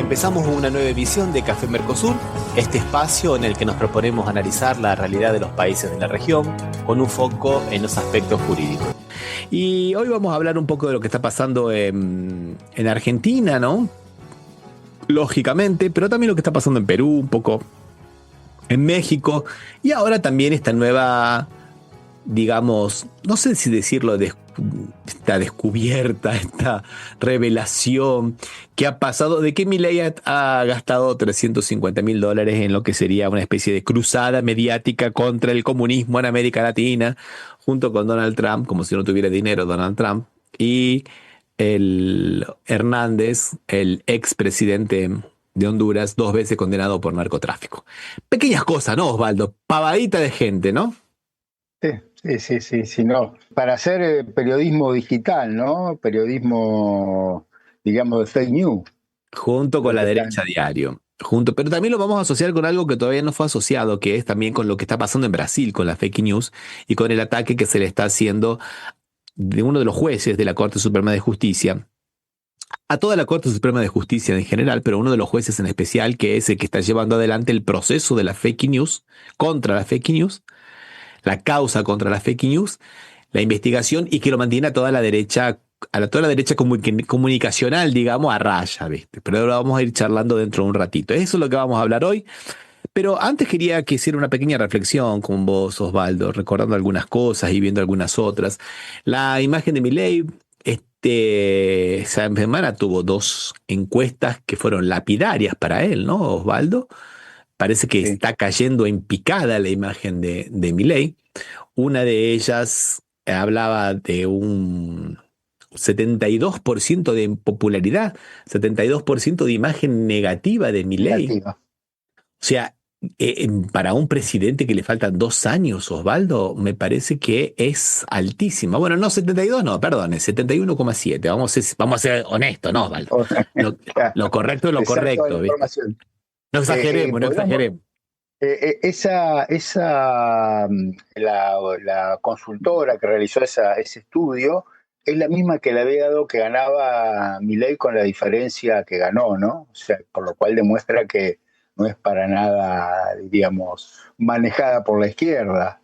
Empezamos una nueva emisión de Café Mercosur, este espacio en el que nos proponemos analizar la realidad de los países de la región con un foco en los aspectos jurídicos. Y hoy vamos a hablar un poco de lo que está pasando en Argentina, ¿no? Lógicamente, pero también lo que está pasando en Perú, un poco en México, y ahora también esta nueva, digamos, no sé si decirlo, esta descubierta, esta revelación que ha pasado de que Milei ha gastado $350.000 en lo que sería una especie de cruzada mediática contra el comunismo en América Latina, junto con Donald Trump, como si no tuviera dinero Donald Trump, y el Hernández, el expresidente de Honduras, 2 veces condenado por narcotráfico. Pequeñas cosas, ¿no, Osvaldo? Pavadita de gente, ¿no? Sí, no. Para hacer periodismo digital, ¿no? Periodismo, digamos, de fake news. Junto con la derecha diario. Pero también lo vamos a asociar con algo que todavía no fue asociado, que es también con lo que está pasando en Brasil, con la fake news y con el ataque que se le está haciendo de uno de los jueces de la Corte Suprema de Justicia, a toda la Corte Suprema de Justicia en general, pero uno de los jueces en especial, que es el que está llevando adelante el proceso de la fake news, contra la fake news, la causa contra la fake news, la investigación, y que lo mantiene a toda la derecha, comunicacional, digamos, a raya, ¿viste? Pero lo vamos a ir charlando dentro de un ratito. Eso es lo que vamos a hablar hoy. Pero antes quería que hiciera una pequeña reflexión con vos, Osvaldo, recordando algunas cosas y viendo algunas otras. La imagen de Milei, esa semana tuvo 2 encuestas que fueron lapidarias para él, ¿no, Osvaldo? Parece que Sí. está cayendo en picada la imagen de Milei. Una de ellas hablaba de un 72% de popularidad, 72% de imagen negativa de Milei. Negativa. O sea, para un presidente que le faltan 2 años, Osvaldo, me parece que es altísima. Bueno, no 72, no, perdón, es 71,7. Vamos a ser honestos, ¿no, Osvaldo? Lo correcto es lo correcto, ¿viste? No exageremos, no exageremos. La consultora que realizó ese estudio es la misma que le había dado que ganaba Milei con la diferencia que ganó, ¿no? O sea, por lo cual demuestra que no es para nada, diríamos, manejada por la izquierda.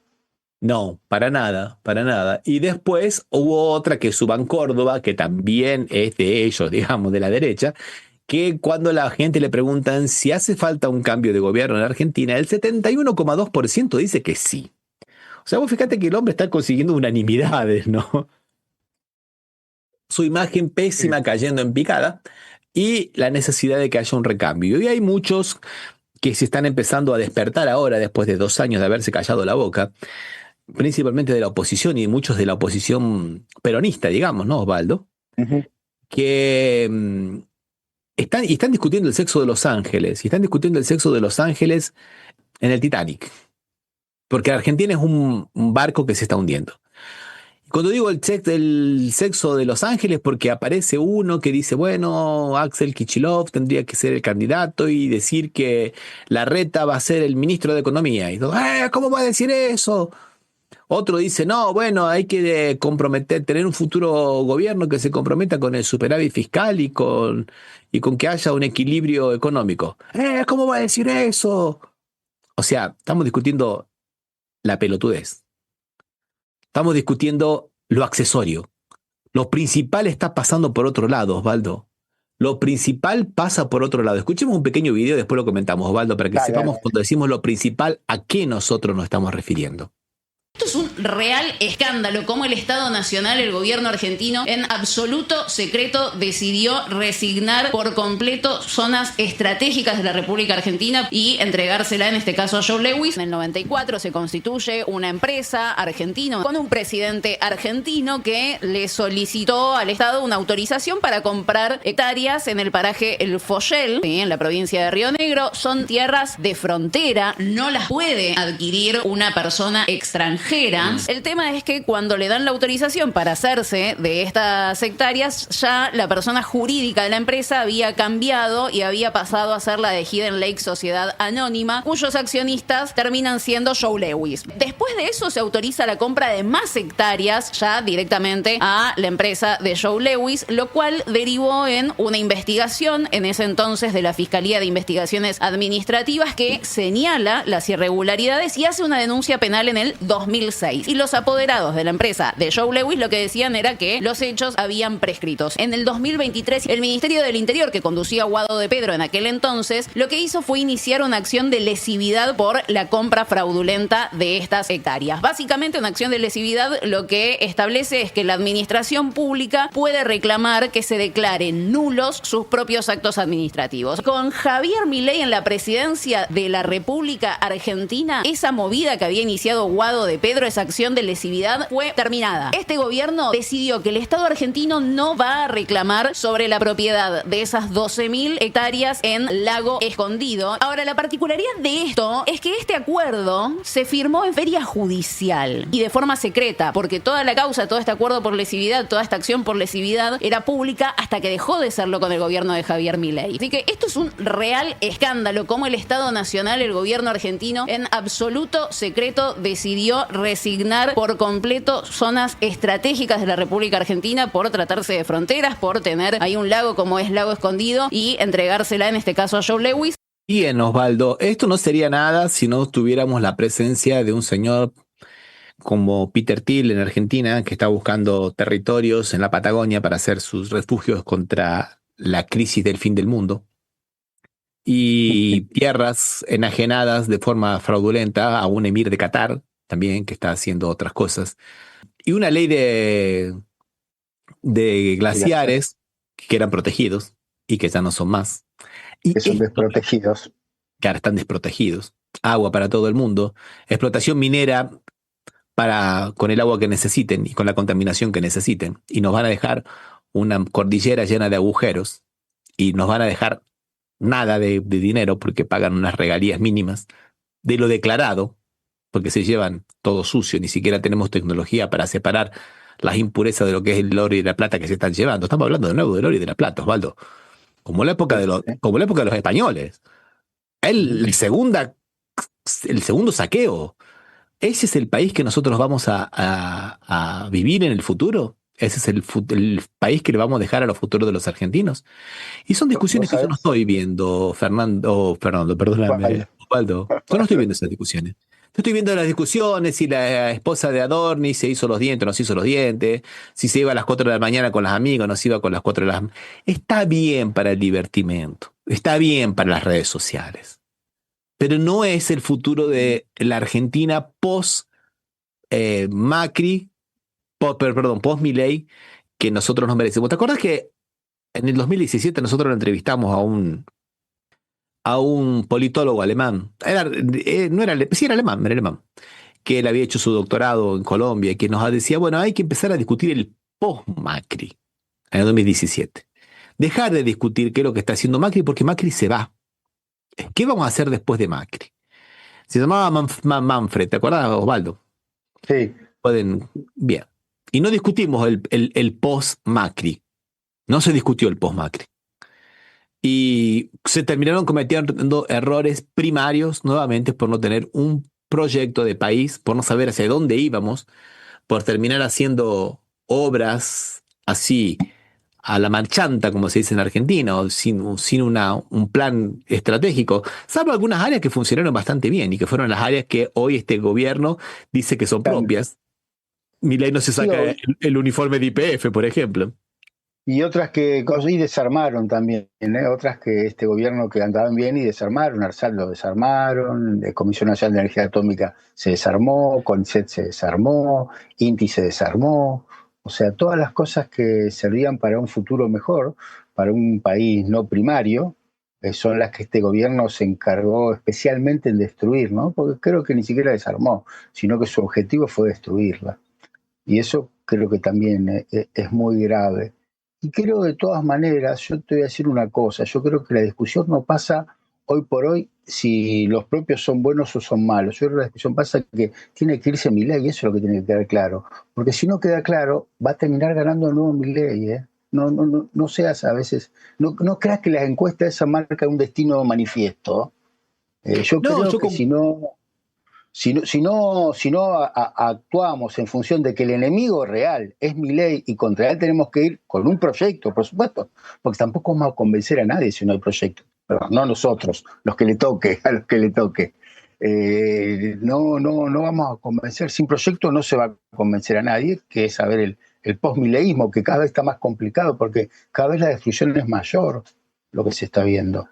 No, para nada, para nada. Y después hubo otra que es Suban Córdoba, que también es de ellos, digamos, de la derecha, que cuando la gente le preguntan si hace falta un cambio de gobierno en Argentina, el 71,2% dice que sí. O sea, vos fíjate que el hombre está consiguiendo unanimidades, ¿no? Su imagen pésima cayendo en picada y la necesidad de que haya un recambio. Y hay muchos que se están empezando a despertar ahora, después de 2 años de haberse callado la boca, principalmente de la oposición y muchos de la oposición peronista, digamos, ¿no, Osvaldo? Uh-huh. Que están discutiendo el sexo de los ángeles, y están discutiendo el sexo de los ángeles en el Titanic, porque Argentina es un barco que se está hundiendo. Cuando digo el sexo de los ángeles, porque aparece uno que dice, bueno, Axel Kicillof tendría que ser el candidato y decir que Larreta va a ser el ministro de Economía. Y todo, ¿cómo va a decir eso? Otro dice, no, bueno, hay que tener un futuro gobierno que se comprometa con el superávit fiscal y con que haya un equilibrio económico. ¿Cómo va a decir eso? O sea, estamos discutiendo la pelotudez. Estamos discutiendo lo accesorio. Lo principal está pasando por otro lado, Osvaldo. Lo principal pasa por otro lado. Escuchemos un pequeño video y después lo comentamos, Osvaldo, para que sepamos cuando decimos lo principal a qué nosotros nos estamos refiriendo. Esto es un real escándalo, como el Estado Nacional, el gobierno argentino, en absoluto secreto decidió resignar por completo zonas estratégicas de la República Argentina y entregársela, en este caso, a Joe Lewis. En el 94 se constituye una empresa argentina con un presidente argentino que le solicitó al Estado una autorización para comprar hectáreas en el paraje El Follel, en la provincia de Río Negro. Son tierras de frontera, no las puede adquirir una persona extranjera. hectáreas. El tema es que cuando le dan la autorización para hacerse de estas hectáreas, ya la persona jurídica de la empresa había cambiado y había pasado a ser la de Hidden Lake Sociedad Anónima, cuyos accionistas terminan siendo Joe Lewis. Después de eso se autoriza la compra de más hectáreas ya directamente a la empresa de Joe Lewis, lo cual derivó en una investigación en ese entonces de la Fiscalía de Investigaciones Administrativas que señala las irregularidades y hace una denuncia penal en el 2006. Y los apoderados de la empresa de Joe Lewis lo que decían era que los hechos habían prescritos. En el 2023, el Ministerio del Interior, que conducía Guado de Pedro en aquel entonces, lo que hizo fue iniciar una acción de lesividad por la compra fraudulenta de estas hectáreas. Básicamente, una acción de lesividad lo que establece es que la administración pública puede reclamar que se declaren nulos sus propios actos administrativos. Con Javier Milei en la presidencia de la República Argentina, esa movida que había iniciado Guado de Pedro, esa acción de lesividad, fue terminada. Este gobierno decidió que el Estado argentino no va a reclamar sobre la propiedad de esas 12.000 hectáreas en Lago Escondido. Ahora, la particularidad de esto es que este acuerdo se firmó en feria judicial y de forma secreta, porque toda la causa, todo este acuerdo por lesividad, toda esta acción por lesividad era pública hasta que dejó de serlo con el gobierno de Javier Milei. Así que esto es un real escándalo, como el Estado Nacional, el gobierno argentino, en absoluto secreto decidió resignar por completo zonas estratégicas de la República Argentina por tratarse de fronteras, por tener ahí un lago como es Lago Escondido y entregársela en este caso a Joe Lewis. Bien, Osvaldo, esto no sería nada si no tuviéramos la presencia de un señor como Peter Thiel en Argentina, que está buscando territorios en la Patagonia para hacer sus refugios contra la crisis del fin del mundo, y tierras enajenadas de forma fraudulenta a un emir de Qatar, también, que está haciendo otras cosas, y una ley de glaciares que eran protegidos y que ya no son más. Y que son desprotegidos. Que ahora están desprotegidos. Agua para todo el mundo. Explotación minera con el agua que necesiten y con la contaminación que necesiten. Y nos van a dejar una cordillera llena de agujeros. Y nos van a dejar nada de dinero porque pagan unas regalías mínimas de lo declarado, porque se llevan todo sucio. Ni siquiera tenemos tecnología para separar las impurezas de lo que es el oro y la plata que se están llevando. Estamos hablando de nuevo del oro y de la plata, Osvaldo. Como la época de los españoles. El segundo saqueo. ¿Ese es el país que nosotros vamos a vivir en el futuro? ¿Ese es el país que le vamos a dejar a los futuros de los argentinos? Y son discusiones que yo no estoy viendo, Fernando, perdóname, Osvaldo. Yo no estoy viendo esas discusiones. Yo estoy viendo las discusiones si la esposa de Adorni se hizo los dientes o no se hizo los dientes, si se iba a las 4 de la mañana con las amigas o no se iba con las 4 de la mañana. Está bien para el divertimento, está bien para las redes sociales, pero no es el futuro de la Argentina post Macri, post Milei, que nosotros nos merecemos. ¿Te acuerdas que en el 2017 nosotros lo entrevistamos a un politólogo alemán? Era alemán, que él había hecho su doctorado en Colombia y que nos decía, bueno, hay que empezar a discutir el post-Macri en el 2017. Dejar de discutir qué es lo que está haciendo Macri, porque Macri se va. ¿Qué vamos a hacer después de Macri? Se llamaba Manfred, ¿te acuerdas, Osvaldo? Sí. Bien. Y no discutimos el post-Macri. No se discutió el post-Macri. Y se terminaron cometiendo errores primarios nuevamente por no tener un proyecto de país, por no saber hacia dónde íbamos, por terminar haciendo obras así a la marchanta, como se dice en Argentina, o sin un plan estratégico, salvo algunas áreas que funcionaron bastante bien y que fueron las áreas que hoy este gobierno dice que son propias. Milei no se saca el uniforme de YPF, por ejemplo. Y otras que desarmaron también, otras que este gobierno que andaban bien y desarmaron. ARSAT lo desarmaron, la Comisión Nacional de Energía Atómica se desarmó, CONICET se desarmó, INTI se desarmó. O sea, todas las cosas que servían para un futuro mejor, para un país no primario, son las que este gobierno se encargó especialmente en destruir, ¿no? Porque creo que ni siquiera desarmó, sino que su objetivo fue destruirla. Y eso creo que también es muy grave. Y creo de todas maneras, yo te voy a decir una cosa, yo creo que la discusión no pasa hoy por hoy si los propios son buenos o son malos. Yo creo que la discusión pasa que tiene que irse Milei, y eso es lo que tiene que quedar claro. Porque si no queda claro, va a terminar ganando el nuevo Milei, ¿eh? No seas a veces, no creas que las encuestas esa marca un destino manifiesto. Yo No, creo que si no actuamos en función de que el enemigo real es Milei y contra él tenemos que ir con un proyecto, por supuesto, porque tampoco vamos a convencer a nadie si no hay proyecto. Perdón, no nosotros, los que le toque, a los que le toque. No vamos a convencer, sin proyecto no se va a convencer a nadie, que es saber el post-mileísmo, que cada vez está más complicado porque cada vez la destrucción es mayor, lo que se está viendo.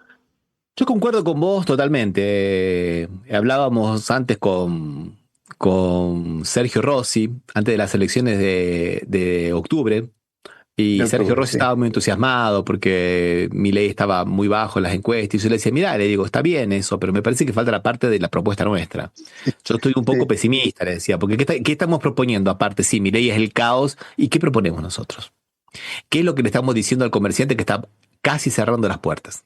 yo concuerdo con vos totalmente. Hablábamos antes con Sergio Rossi, antes de las elecciones de octubre, y De Sergio octubre, Rossi sí. estaba muy entusiasmado porque Milei estaba muy bajo en las encuestas, y yo le decía, mira, le digo, está bien eso, pero me parece que falta la parte de la propuesta nuestra. Yo estoy un poco Sí. pesimista, le decía, porque ¿qué estamos proponiendo? Aparte, sí, Milei es el caos, ¿y qué proponemos nosotros? ¿Qué es lo que le estamos diciendo al comerciante que está casi cerrando las puertas?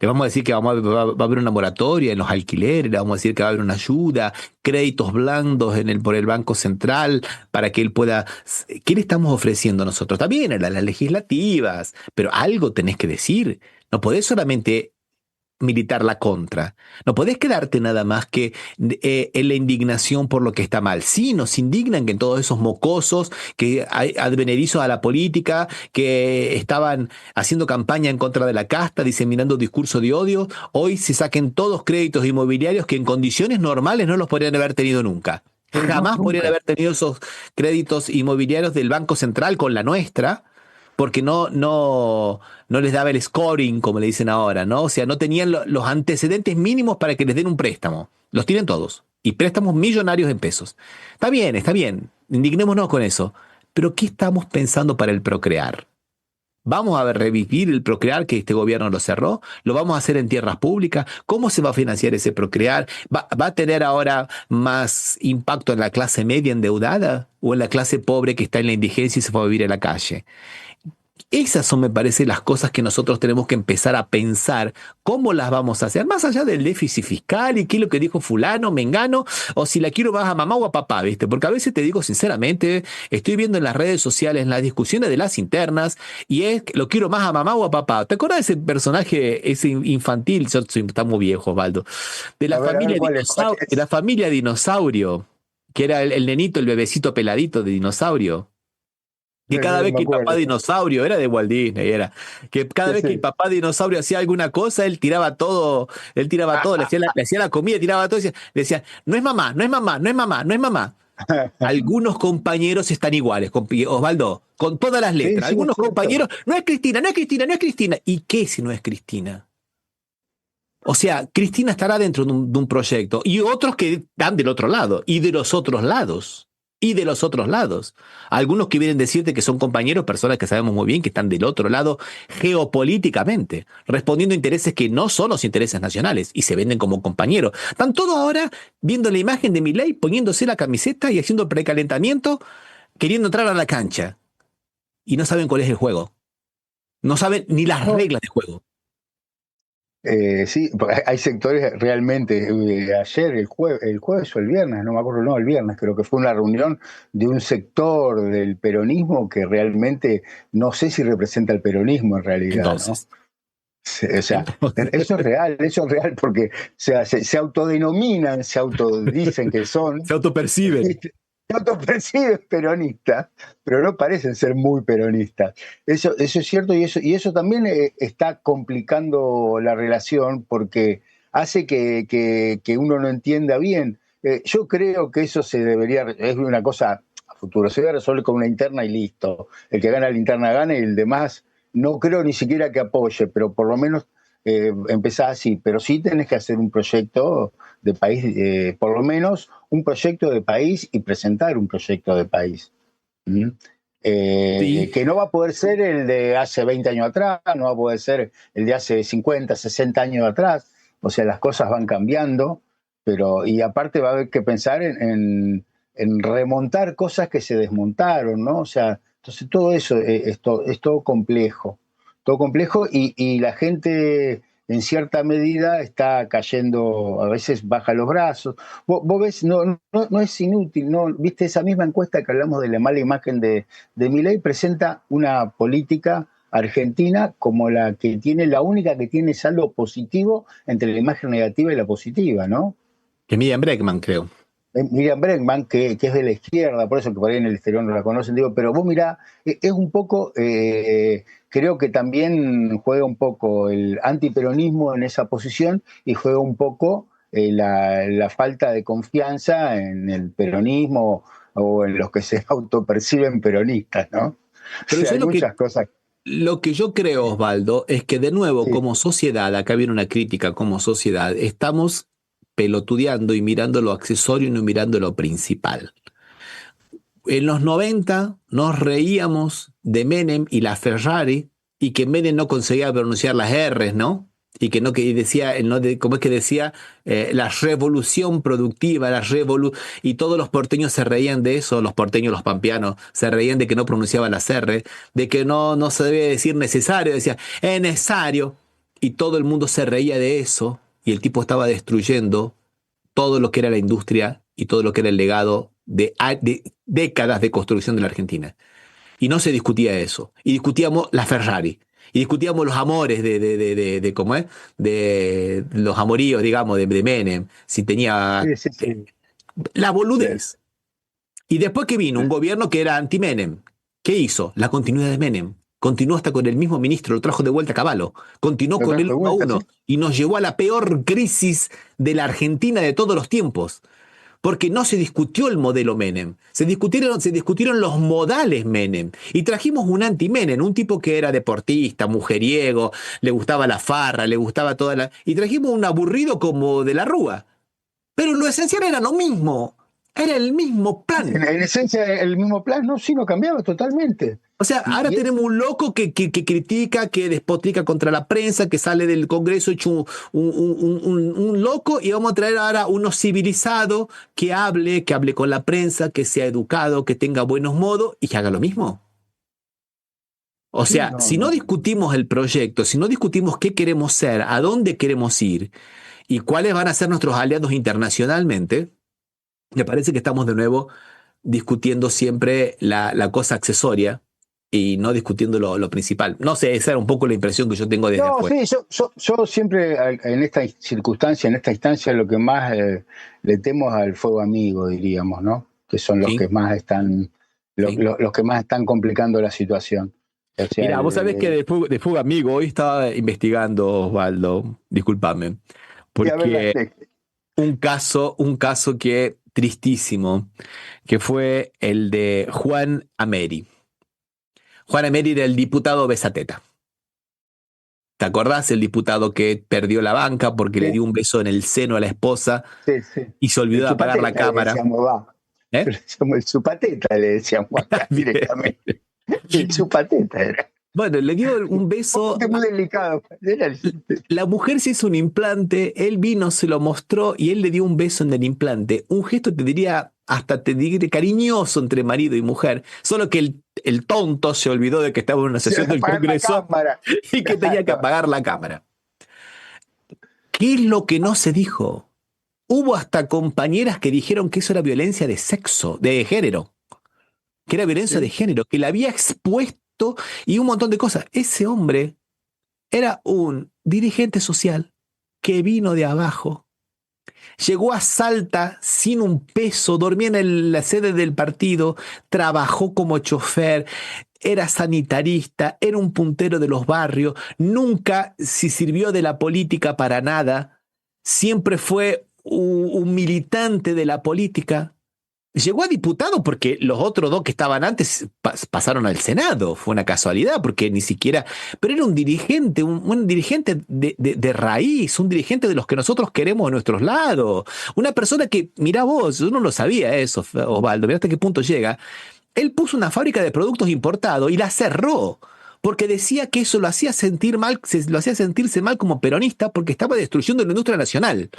Le vamos a decir que va a haber una moratoria en los alquileres, le vamos a decir que va a haber una ayuda, créditos blandos por el Banco Central para que él pueda... ¿Qué le estamos ofreciendo nosotros? También a las legislativas, pero algo tenés que decir. No podés solamente militar la contra. No podés quedarte nada más que en la indignación por lo que está mal. Sí, nos indignan que todos esos mocosos que advenedizos a la política, que estaban haciendo campaña en contra de la casta, diseminando discurso de odio, hoy se saquen todos créditos inmobiliarios que en condiciones normales no los podrían haber tenido nunca. No, Jamás podrían nunca. haber tenido esos créditos inmobiliarios del Banco Central con la nuestra, porque no les daba el scoring, como le dicen ahora, ¿no? O sea, no tenían los antecedentes mínimos para que les den un préstamo. Los tienen todos. Y préstamos millonarios en pesos. Está bien. Indignémonos con eso. Pero ¿qué estamos pensando para el procrear? ¿Vamos a revivir el procrear que este gobierno lo cerró? ¿Lo vamos a hacer en tierras públicas? ¿Cómo se va a financiar ese procrear? ¿Va a tener ahora más impacto en la clase media endeudada o en la clase pobre que está en la indigencia y se fue a vivir en la calle? Esas son, me parece, las cosas que nosotros tenemos que empezar a pensar cómo las vamos a hacer, más allá del déficit fiscal y qué es lo que dijo fulano, mengano, o si la quiero más a mamá o a papá, ¿viste? Porque a veces te digo sinceramente, estoy viendo en las redes sociales las discusiones de las internas y es lo quiero más a mamá o a papá. ¿Te acuerdas de ese personaje, ese infantil? Está muy viejo, Osvaldo. A ver, ¿cuál es? De la familia dinosaurio, que era el nenito, el bebecito peladito de dinosaurio. Que cada vez Me que el papá acuerdo. dinosaurio, era de Walt Disney, era, que cada Sí, vez que el sí. papá dinosaurio hacía alguna cosa, él tiraba todo, le hacía la comida, tiraba todo, y decía, no es mamá, no es mamá, no es mamá, no es mamá. Algunos compañeros están iguales, Osvaldo, con todas las Sí, letras. sí, es Algunos cierto. compañeros, no es Cristina, no es Cristina, no es Cristina. ¿Y qué si no es Cristina? O sea, Cristina estará dentro de un proyecto y otros que están del otro lado y de los otros lados. Y de los otros lados. Algunos que vienen a decirte que son compañeros, personas que sabemos muy bien que están del otro lado geopolíticamente, respondiendo a intereses que no son los intereses nacionales y se venden como compañeros. Están todos ahora viendo la imagen de Milei, poniéndose la camiseta y haciendo precalentamiento, queriendo entrar a la cancha. Y no saben cuál es el juego. No saben ni las No, reglas de juego. sí, porque hay sectores realmente. Ayer, el jueves o el viernes, no me acuerdo, no, el viernes creo que fue una reunión de un sector del peronismo que realmente no sé si representa el peronismo en realidad, ¿no? Entonces, O sea, entonces eso es real porque o sea, se autodenominan, se autodicen que se son, autoperciben. se autoperciben peronistas, pero no parecen ser muy peronistas. Eso es cierto y eso también está complicando la relación porque hace que uno no entienda bien. Yo creo que eso es una cosa a futuro, se debe resolver con una interna y listo. El que gana la interna gana y el demás no creo ni siquiera que apoye, pero por lo menos empezar así. Pero sí tenés que hacer un proyecto de país, por lo menos un proyecto de país y presentar un proyecto de país. ¿Mm? Sí, Que no va a poder ser el de hace 20 años atrás, no va a poder ser el de hace 50, 60 años atrás. O sea, las cosas van cambiando, y aparte va a haber que pensar en remontar cosas que se desmontaron, ¿no? O sea, entonces todo eso es todo complejo y la gente en cierta medida está cayendo, a veces baja los brazos. Vos ves, no es inútil, ¿no? Viste, esa misma encuesta que hablamos de la mala imagen de Milei presenta una política argentina como la única que tiene saldo positivo entre la imagen negativa y la positiva, ¿no? Que Miriam Bregman, creo. Miriam Bregman, que es de la izquierda, por eso que por ahí en el exterior no la conocen, digo, pero vos mirá, es un poco, creo que también juega un poco el antiperonismo en esa posición y juega un poco la falta de confianza en el peronismo o en los que se autoperciben peronistas, ¿no? Pero o sea, hay muchas cosas. Lo que yo creo, Osvaldo, es que de nuevo, como sociedad, acá viene una crítica como sociedad, estamos pelotudeando y mirando lo accesorio y no mirando lo principal. En los 90 nos reíamos de Menem y la Ferrari y que Menem no conseguía pronunciar las R's, ¿no? Y que no, que decía, ¿cómo es que decía? La revolución productiva, y todos los porteños se reían de eso, los porteños, los pampeanos, se reían de que no pronunciaba las R, de que no se debe decir necesario, decía, es necesario, y todo el mundo se reía de eso, y el tipo estaba destruyendo todo lo que era la industria y todo lo que era el legado de décadas de construcción de la Argentina. Y no se discutía eso, y discutíamos la Ferrari. Y discutíamos los amores de ¿cómo es? De los amoríos, digamos, de Menem, si tenía Sí. la boludez. Y después que vino un gobierno que era anti-Menem, ¿qué hizo? La continuidad de Menem. Continuó hasta con el mismo ministro, lo trajo de vuelta a Caballo. Continuó con él 1 a 1 y nos llevó a la peor crisis de la Argentina de todos los tiempos. Porque no se discutió el modelo Menem, se discutieron los modales Menem. Y trajimos un anti-Menem, un tipo que era deportista, mujeriego, le gustaba la farra, le gustaba toda la... Y trajimos un aburrido como de la Rúa. Pero lo esencial era lo mismo, era el mismo plan. En esencia, el mismo plan, no, sí, no cambiaba totalmente. O sea, ahora tenemos un loco que critica, que despotrica contra la prensa, que sale del Congreso hecho un loco, y vamos a traer ahora uno civilizado que hable con la prensa, que sea educado, que tenga buenos modos y que haga lo mismo. O sea, si no discutimos el proyecto, si no discutimos qué queremos ser, a dónde queremos ir y cuáles van a ser nuestros aliados internacionalmente, me parece que estamos de nuevo discutiendo siempre la cosa accesoria y no discutiendo lo principal. No sé, esa era un poco la impresión que yo tengo desde afuera. Sí, yo siempre en esta circunstancia, en esta instancia, lo que más le temo es al fuego amigo, diríamos, ¿no? Que son los que más están, los que más están complicando la situación. O sea, mira, vos sabés que de fuego amigo, hoy estaba investigando, Osvaldo, discúlpame, porque un caso que tristísimo, que fue el de Juan Ameri. Juan Ameri era el diputado Besateta. ¿Te acordás? El diputado que perdió la banca porque le dio un beso en el seno a la esposa y se olvidó de apagar la cámara. El chupateta le decíamos acá directamente. El chupateta era. Bueno, le dio un beso. Muy delicado. La mujer se hizo un implante, él vino, se lo mostró y él le dio un beso en el implante. Un gesto, te diría cariñoso entre marido y mujer. Solo que el tonto se olvidó de que estaba en una sesión del Congreso y que tenía que apagar la cámara. ¿Qué es lo que no se dijo? Hubo hasta compañeras que dijeron que eso era violencia de sexo, de género. Que era violencia de género, que la había expuesto y un montón de cosas. Ese hombre era un dirigente social que vino de abajo, llegó a Salta sin un peso, dormía en la sede del partido, trabajó como chofer, era sanitarista, era un puntero de los barrios, nunca se sirvió de la política para nada, siempre fue un militante de la política. Llegó a diputado porque los otros dos que estaban antes pasaron al Senado. Fue una casualidad porque ni siquiera... Pero era un dirigente, un dirigente de raíz, un dirigente de los que nosotros queremos a nuestros lados. Una persona que, mirá vos, yo no lo sabía eso, Osvaldo, mirá hasta qué punto llega. Él puso una fábrica de productos importados y la cerró porque decía que eso lo hacía sentir mal, lo hacía sentirse mal como peronista porque estaba destruyendo la industria nacional.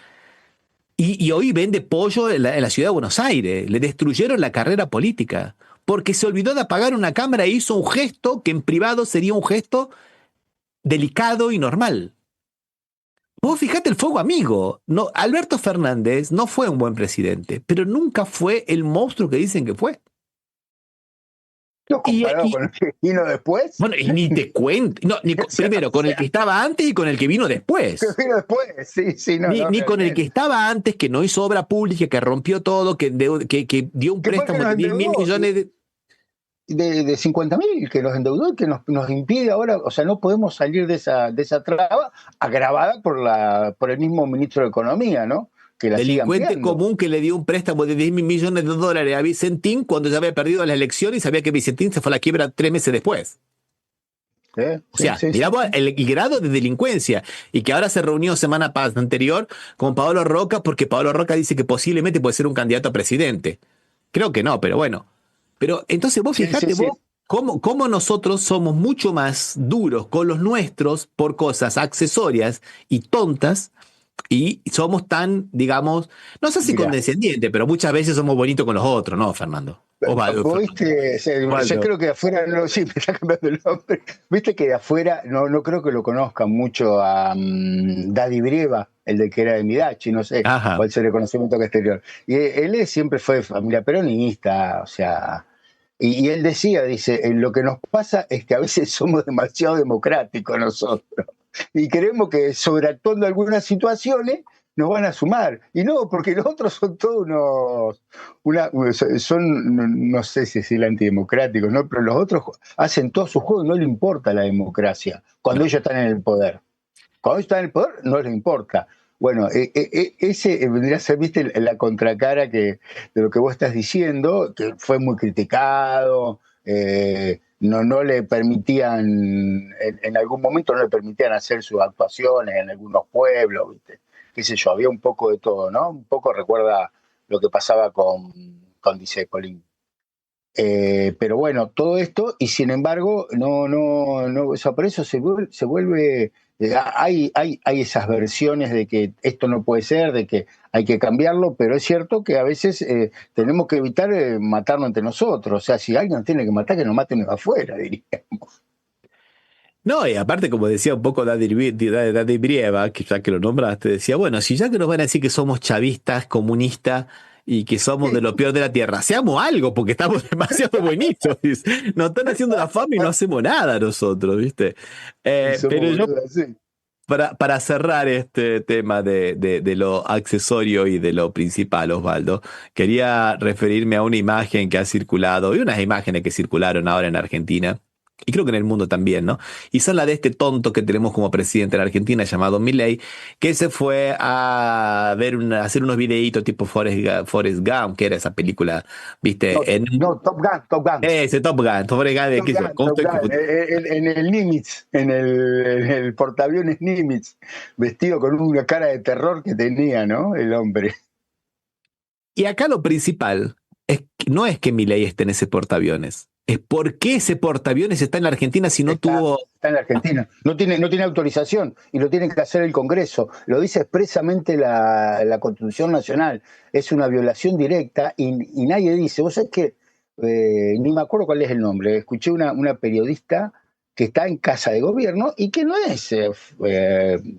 Y hoy vende pollo en la ciudad de Buenos Aires. Le destruyeron la carrera política porque se olvidó de apagar una cámara e hizo un gesto que en privado sería un gesto delicado y normal. Vos fijate el fuego amigo. No, Alberto Fernández no fue un buen presidente, pero nunca fue el monstruo que dicen que fue. Lo comparado con el que vino después. Bueno, y ni te cuento. No, primero, con el que estaba antes y con el que vino después. Que vino después, sí, no. Ni con el que estaba antes, que no hizo obra pública, que rompió todo, que dio un préstamo de 10 mil millones de 50.000, que nos endeudó y que nos impide ahora, o sea, no podemos salir de esa traba agravada por el mismo ministro de Economía, ¿no? Que la delincuente común que le dio un préstamo de 10 mil millones de dólares a Vicentín cuando ya había perdido las elecciones y sabía que Vicentín se fue a la quiebra 3 meses después. O sea, miramos el grado de delincuencia, y que ahora se reunió semana anterior con Paolo Roca, porque Paolo Roca dice que posiblemente puede ser un candidato a presidente. Creo que no, pero bueno. Pero entonces vos fijate vos cómo nosotros somos mucho más duros con los nuestros por cosas accesorias y tontas, y somos tan, digamos, no sé si condescendientes, pero muchas veces somos bonitos con los otros, ¿no, Fernando? ¿Viste? Yo creo que de afuera, sí, me está cambiando el nombre. Viste que de afuera no creo que lo conozcan mucho a Daddy Brieva, el de que era de Midachi, no sé cuál es el reconocimiento exterior. Y él siempre fue de familia peronista, o sea. Y él dice, lo que nos pasa es que a veces somos demasiado democráticos nosotros. Y creemos que sobreactuando algunas situaciones nos van a sumar. Y no, porque los otros son todos no sé si decir antidemocráticos, ¿no? Pero los otros hacen todos sus juegos y no les importa la democracia cuando ellos están en el poder. Cuando ellos están en el poder no les importa. Bueno, ese vendría a ser, viste, la contracara de lo que vos estás diciendo, que fue muy criticado, no le permitían, en algún momento no le permitían hacer sus actuaciones en algunos pueblos, ¿viste? Qué sé yo, había un poco de todo, ¿no? Un poco recuerda lo que pasaba con Discepolín. Pero bueno, todo esto, y sin embargo, o sea, por eso se vuelve hay esas versiones de que esto no puede ser, de que hay que cambiarlo, pero es cierto que a veces tenemos que evitar matarnos entre nosotros. O sea, si alguien nos tiene que matar, que nos maten de afuera, diríamos. No, y aparte, como decía un poco Daddy Brieva, que ya que lo nombraste, decía, bueno, si ya que nos van a decir que somos chavistas, comunistas, y que somos de lo peor de la tierra, seamos algo, porque estamos demasiado buenitos. Nos están haciendo la fama y no hacemos nada nosotros, ¿viste? Pero yo, para cerrar este tema de lo accesorio y de lo principal, Osvaldo, quería referirme a una imagen que ha circulado, y unas imágenes que circularon ahora en Argentina, y creo que en el mundo también, ¿no? Y son la de este tonto que tenemos como presidente en Argentina llamado Milei, que se fue a hacer unos videitos tipo Forrest Gump, que era esa película, ¿viste? Top Gun. Ese Top Gun, en el Nimitz, en el portaaviones Nimitz, vestido con una cara de terror que tenía, ¿no? El hombre. Y acá lo principal no es que Milei esté en ese portaaviones. Es por qué ese portaaviones está en la Argentina si no tuvo... Está en la Argentina. No tiene autorización y lo tiene que hacer el Congreso. Lo dice expresamente la Constitución Nacional. Es una violación directa y nadie dice... Vos sabés que, ni me acuerdo cuál es el nombre, escuché una periodista que está en Casa de Gobierno y que no es o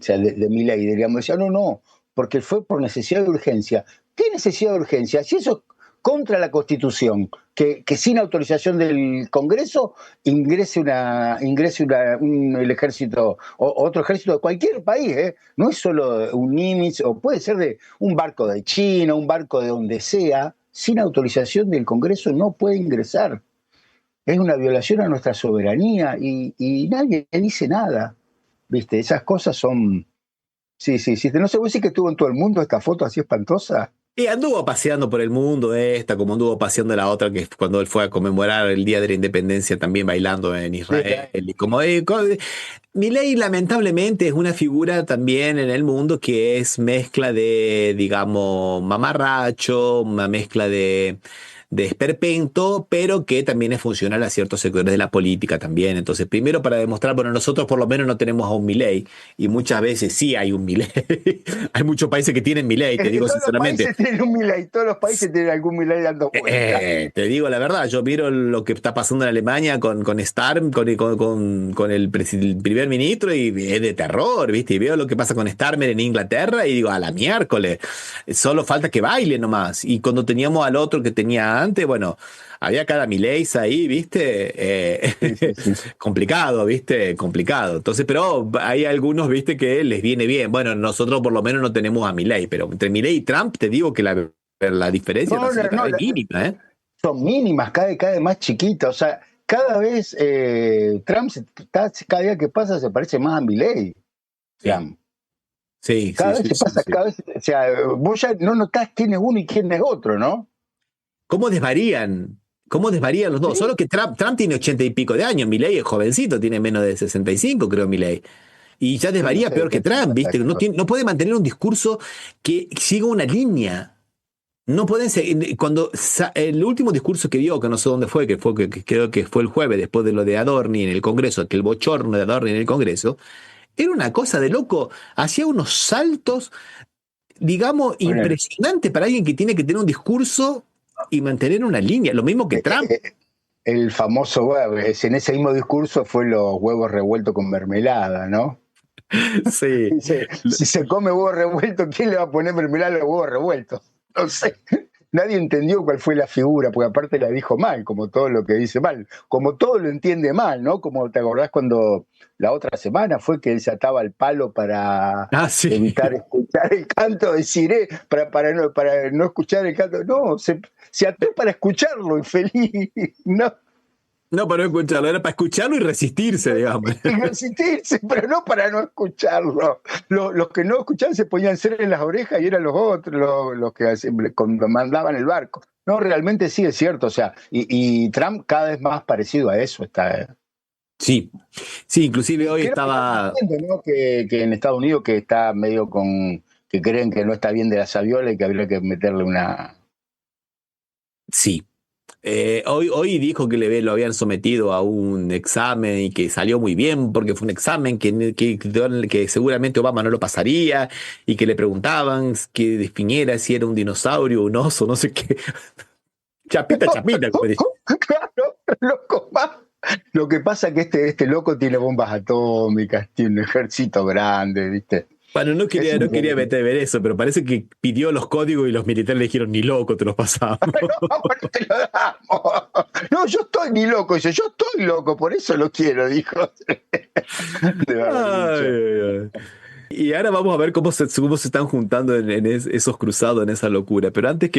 sea, de Milei, diríamos. Decía, no, porque fue por necesidad de urgencia. ¿Qué necesidad de urgencia? Si eso contra la Constitución, que sin autorización del Congreso ingrese el ejército, o otro ejército de cualquier país, no es solo un Nimitz, o puede ser de un barco de China, un barco de donde sea, sin autorización del Congreso no puede ingresar. Es una violación a nuestra soberanía y nadie dice nada. ¿Viste? Esas cosas son... Sí. No sé, vos sí que estuvo en todo el mundo esta foto así espantosa. Y anduvo paseando por el mundo como anduvo paseando la otra, que es cuando él fue a conmemorar el Día de la Independencia, también bailando en Israel. Sí. Y como Milei, lamentablemente, es una figura también en el mundo que es mezcla de, digamos, mamarracho, una mezcla de de esperpento, pero que también es funcional a ciertos sectores de la política también. Entonces, primero para demostrar, bueno, nosotros por lo menos no tenemos a un Milei, y muchas veces sí hay un Milei. Hay muchos países que tienen Milei, te digo Todos los sinceramente. países tienen un Milei, todos los países tienen algún Milei dando vueltas. Te digo la verdad, yo miro lo que está pasando en Alemania con Starm, con el primer ministro, y es de terror, ¿viste? Y veo lo que pasa con Starmer en Inglaterra y digo, a la miércoles, solo falta que baile nomás. Y cuando teníamos al otro que tenía antes, bueno, había cada Mileis ahí, ¿viste? Sí. Complicado, ¿viste? Complicado. Entonces, pero hay algunos, ¿viste? Que les viene bien. Bueno, nosotros por lo menos no tenemos a Milei, pero entre Milei y Trump te digo que la diferencia No, está siendo cada vez mínima, ¿eh? Son mínimas, cada vez más chiquitas. O sea, cada vez Trump, cada día que pasa, se parece más a Milei. Trump. Sí, Cada vez se pasa, cada vez, o sea, vos ya no notás quién es uno y quién es otro, ¿no? ¿Cómo desvarían? ¿Cómo desvarían los dos? Sí. Solo que Trump tiene 80 y pico de años, Milei es jovencito, tiene menos de 65, creo, Milei. Y ya desvaría No sé, peor que Trump, ¿viste? No puede mantener un discurso que siga una línea. No pueden seguir. El último discurso que dio, que no sé dónde fue, que creo que fue el jueves, después de lo de Adorni en el Congreso, que el bochorno de Adorni en el Congreso, era una cosa de loco. Hacía unos saltos, digamos, impresionantes para alguien que tiene que tener un discurso y mantener una línea. Lo mismo que Trump. El famoso, en ese mismo discurso fue los huevos revueltos con mermelada, ¿no? Sí. Dice, si se come huevo revuelto, ¿quién le va a poner mermelada a los huevos revueltos? No sé. Nadie entendió cuál fue la figura, porque aparte la dijo mal, como todo lo que dice mal, como todo lo entiende mal, ¿no? Como te acordás cuando la otra semana fue que él se ataba al palo para evitar escuchar el canto de Siré, para no escuchar el canto. No, se ató para escucharlo, infeliz, ¿no? No, para no escucharlo, era para escucharlo y resistirse, digamos. Y resistirse, pero no para no escucharlo. Los que no escuchaban se ponían cera en las orejas y eran los otros los que mandaban el barco. No, realmente sí es cierto, o sea, y Trump cada vez más parecido a eso está. Sí, inclusive hoy estaba... ¿No? Que en Estados Unidos que está medio que creen que no está bien de la saviola y que habría que meterle una... Sí. Hoy dijo que lo habían sometido a un examen y que salió muy bien porque fue un examen que seguramente Obama no lo pasaría, y que le preguntaban que definiera si era un dinosaurio, un oso, no sé qué. Chapita, como dice. Claro, loco más. Lo que pasa es que este loco tiene bombas atómicas, tiene un ejército grande, ¿viste? Bueno, no quería ver eso, pero parece que pidió los códigos y los militares le dijeron, ni loco, te los pasamos. No, te lo damos. No, yo estoy ni loco, dice, yo estoy loco, por eso lo quiero, dijo. Y ahora vamos a ver cómo se están juntando en esos cruzados, en esa locura. Pero antes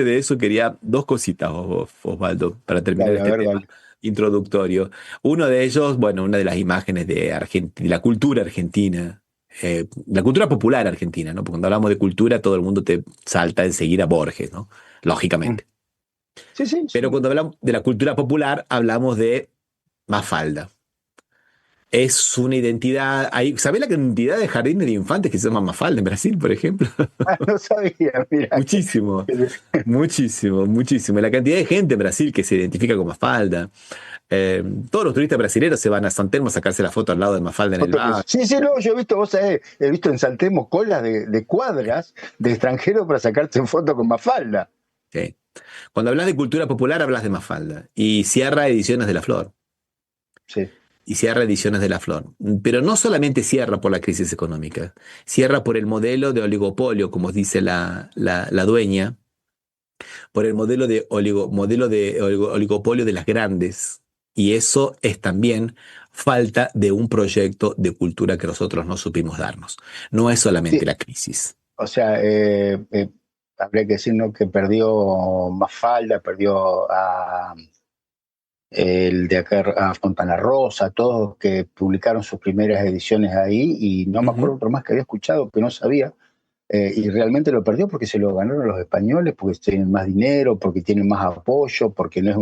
de eso, quería dos cositas, Osvaldo, para terminar tema introductorio. Uno de ellos, bueno, una de las imágenes de la cultura argentina, la cultura popular argentina, ¿no? Porque cuando hablamos de cultura, todo el mundo te salta enseguida Borges, ¿no? Lógicamente. Sí. Pero cuando hablamos de la cultura popular, hablamos de Mafalda. Es una identidad. ¿Sabés la cantidad de jardines de infantes que se llaman Mafalda en Brasil, por ejemplo? No sabía, mira. Muchísimo. La cantidad de gente en Brasil que se identifica con Mafalda. Todos los turistas brasileños se van a San Telmo a sacarse la foto al lado de Mafalda en el bar. Sí, no, yo he visto, he visto en San Telmo colas de cuadras de extranjeros para sacarse foto con Mafalda. Sí. Cuando hablas de cultura popular, hablas de Mafalda. Y cierra Ediciones de la Flor. Sí. Y cierra Ediciones de la Flor. Pero no solamente cierra por la crisis económica, cierra por el modelo de oligopolio, como dice la dueña, por el modelo de oligopolio de las grandes. Y eso es también falta de un proyecto de cultura que nosotros no supimos darnos. No es solamente la crisis. O sea, habría que decir, ¿no?, que perdió Mafalda, perdió el de acá a Fontana Rosa, todos que publicaron sus primeras ediciones ahí, y no me acuerdo otro más que había escuchado que no sabía, y realmente lo perdió porque se lo ganaron los españoles, porque tienen más dinero, porque tienen más apoyo, porque no es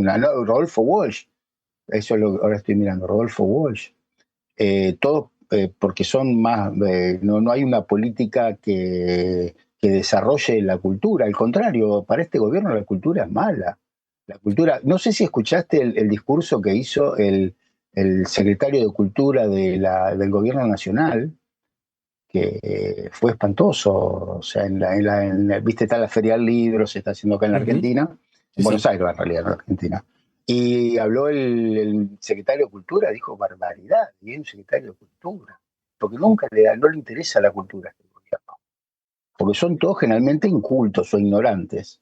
Rodolfo Walsh, eso ahora estoy mirando, Rodolfo Walsh, todo porque son más, no hay una política que desarrolle la cultura, al contrario, para este gobierno la cultura es mala. La cultura, no sé si escuchaste el discurso que hizo el secretario de Cultura del Gobierno Nacional, que fue espantoso. O sea, viste, está la Feria del Libro, se está haciendo acá en la Ujú. Argentina, en Sí, Buenos sí. Aires en realidad, no en Argentina. Y habló el secretario de Cultura, dijo barbaridad, y es un secretario de Cultura, porque no le interesa la cultura a este gobierno, porque son todos generalmente incultos o ignorantes.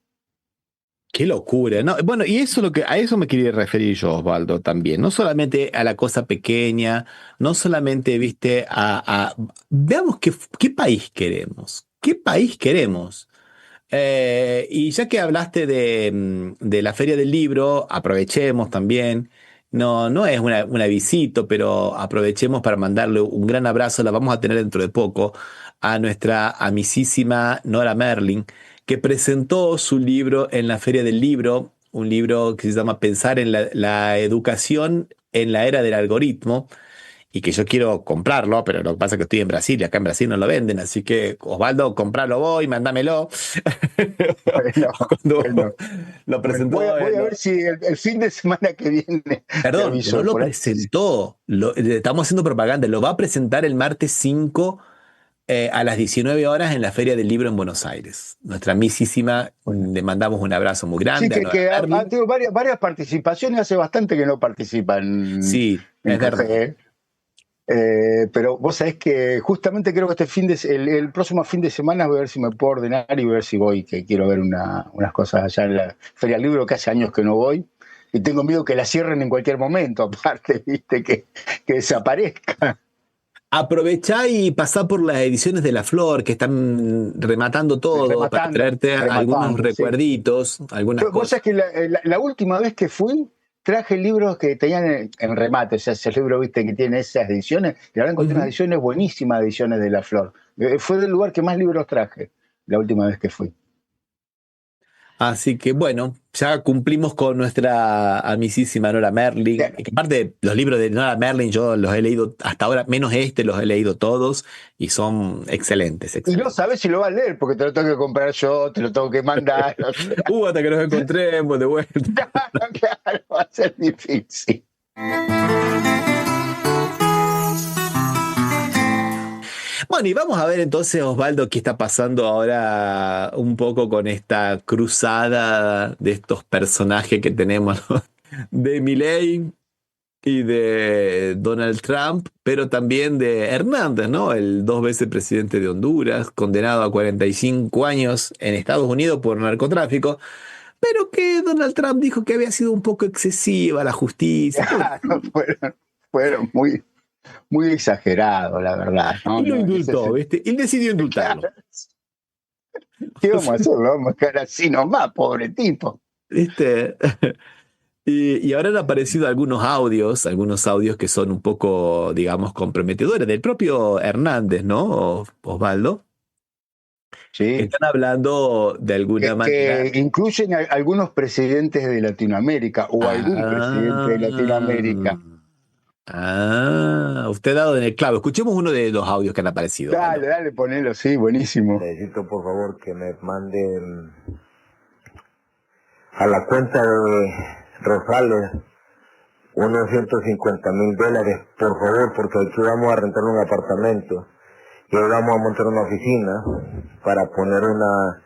Qué locura, ¿no? Bueno, y eso es lo que, a eso me quería referir yo, Osvaldo, también. No solamente a la cosa pequeña, no solamente, viste, veamos qué país queremos. ¿Qué país queremos? Y ya que hablaste de la Feria del Libro, aprovechemos también. No, no es una visita, pero aprovechemos para mandarle un gran abrazo. La vamos a tener dentro de poco a nuestra amicísima Nora Merling, que presentó su libro en la Feria del Libro, un libro que se llama Pensar en la educación en la era del algoritmo y que yo quiero comprarlo, pero lo que pasa es que estoy en Brasil y acá en Brasil no lo venden, así que Osvaldo, compralo vos y mandámelo. Bueno, Cuando bueno, lo bueno, voy a, presentó, voy a ver si el fin de semana que viene te perdón, no aviso lo por ahí. presentó, estamos haciendo propaganda, lo va a presentar el martes 5 a las 19 horas en la Feria del Libro en Buenos Aires. Nuestra misísima, Bueno. le mandamos un abrazo muy Sí, grande a Nora que ha Merling. tenido varias participaciones, hace bastante que no participa Sí, en es verdad. Café. Pero vos sabés que justamente creo que el próximo fin de semana voy a ver si me puedo ordenar y voy a ver si voy, que quiero ver unas cosas allá en la Feria del Libro, que hace años que no voy, y tengo miedo que la cierren en cualquier momento, aparte, viste, que desaparezca. Aprovechá y pasá por las ediciones de La Flor, que están rematando todo para traerte algunos Rematando, sí. recuerditos, algunas Vos cosas. sabés que la última vez que fui, traje libros que tenían en remate, o sea, ese libro, viste, que tiene esas ediciones, y ahora encontré unas Ujú. ediciones buenísimas, ediciones de La Flor. Fue del lugar que más libros traje la última vez que fui. Así que bueno, ya cumplimos con nuestra amicísima Nora Merling. Ya, Que aparte, los libros de Nora Merling yo los he leído hasta ahora, menos este, los he leído todos y son excelentes, y no excelentes. sabés si lo vas a leer, porque te lo tengo que comprar yo, te lo tengo que mandar. O sea, Hasta que nos encontremos de vuelta. claro, va a ser difícil. Bueno, y vamos a ver entonces, Osvaldo, qué está pasando ahora un poco con esta cruzada de estos personajes que tenemos, ¿no? De Milei y de Donald Trump, pero también de Hernández, ¿no? El dos veces presidente de Honduras, condenado a 45 años en Estados Unidos por narcotráfico, pero que Donald Trump dijo que había sido un poco excesiva la justicia. Claro, fueron muy exagerados, la verdad. No, Y lo no, indultó, ¿viste? Él decidió indultarlo. claro, ¿qué vamos a hacer? Lo vamos a dejar así nomás, pobre tipo. ¿Viste? Y ahora han aparecido algunos audios que son un poco, digamos, comprometedores del propio Hernández, ¿no? Osvaldo, que Sí, están hablando de alguna manera. que incluyen a algunos presidentes de Latinoamérica o algún presidente de Ah, Latinoamérica. usted ha dado en el clavo. Escuchemos uno de los audios que han aparecido, Osvaldo. Dale, ponelo, sí, buenísimo. Necesito por favor que me manden a la cuenta de Rosales unos $150,000, por favor, porque aquí vamos a rentar un apartamento y hoy vamos a montar una oficina para poner una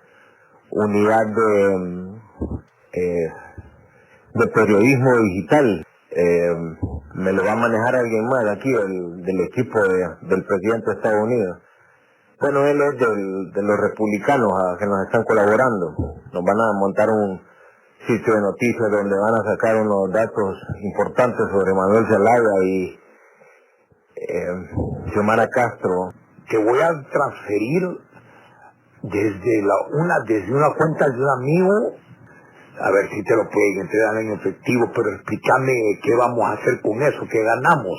unidad de periodismo digital. Me lo va a manejar alguien más de aquí, del equipo del presidente de Estados Unidos. Bueno, él es de los republicanos que nos están colaborando. Nos van a montar un sitio de noticias donde van a sacar unos datos importantes sobre Manuel Zelaya y Xiomara Castro, que voy a transferir desde una cuenta de un amigo, a ver si te lo pueden entregar en efectivo, pero explícame qué vamos a hacer con eso, qué ganamos.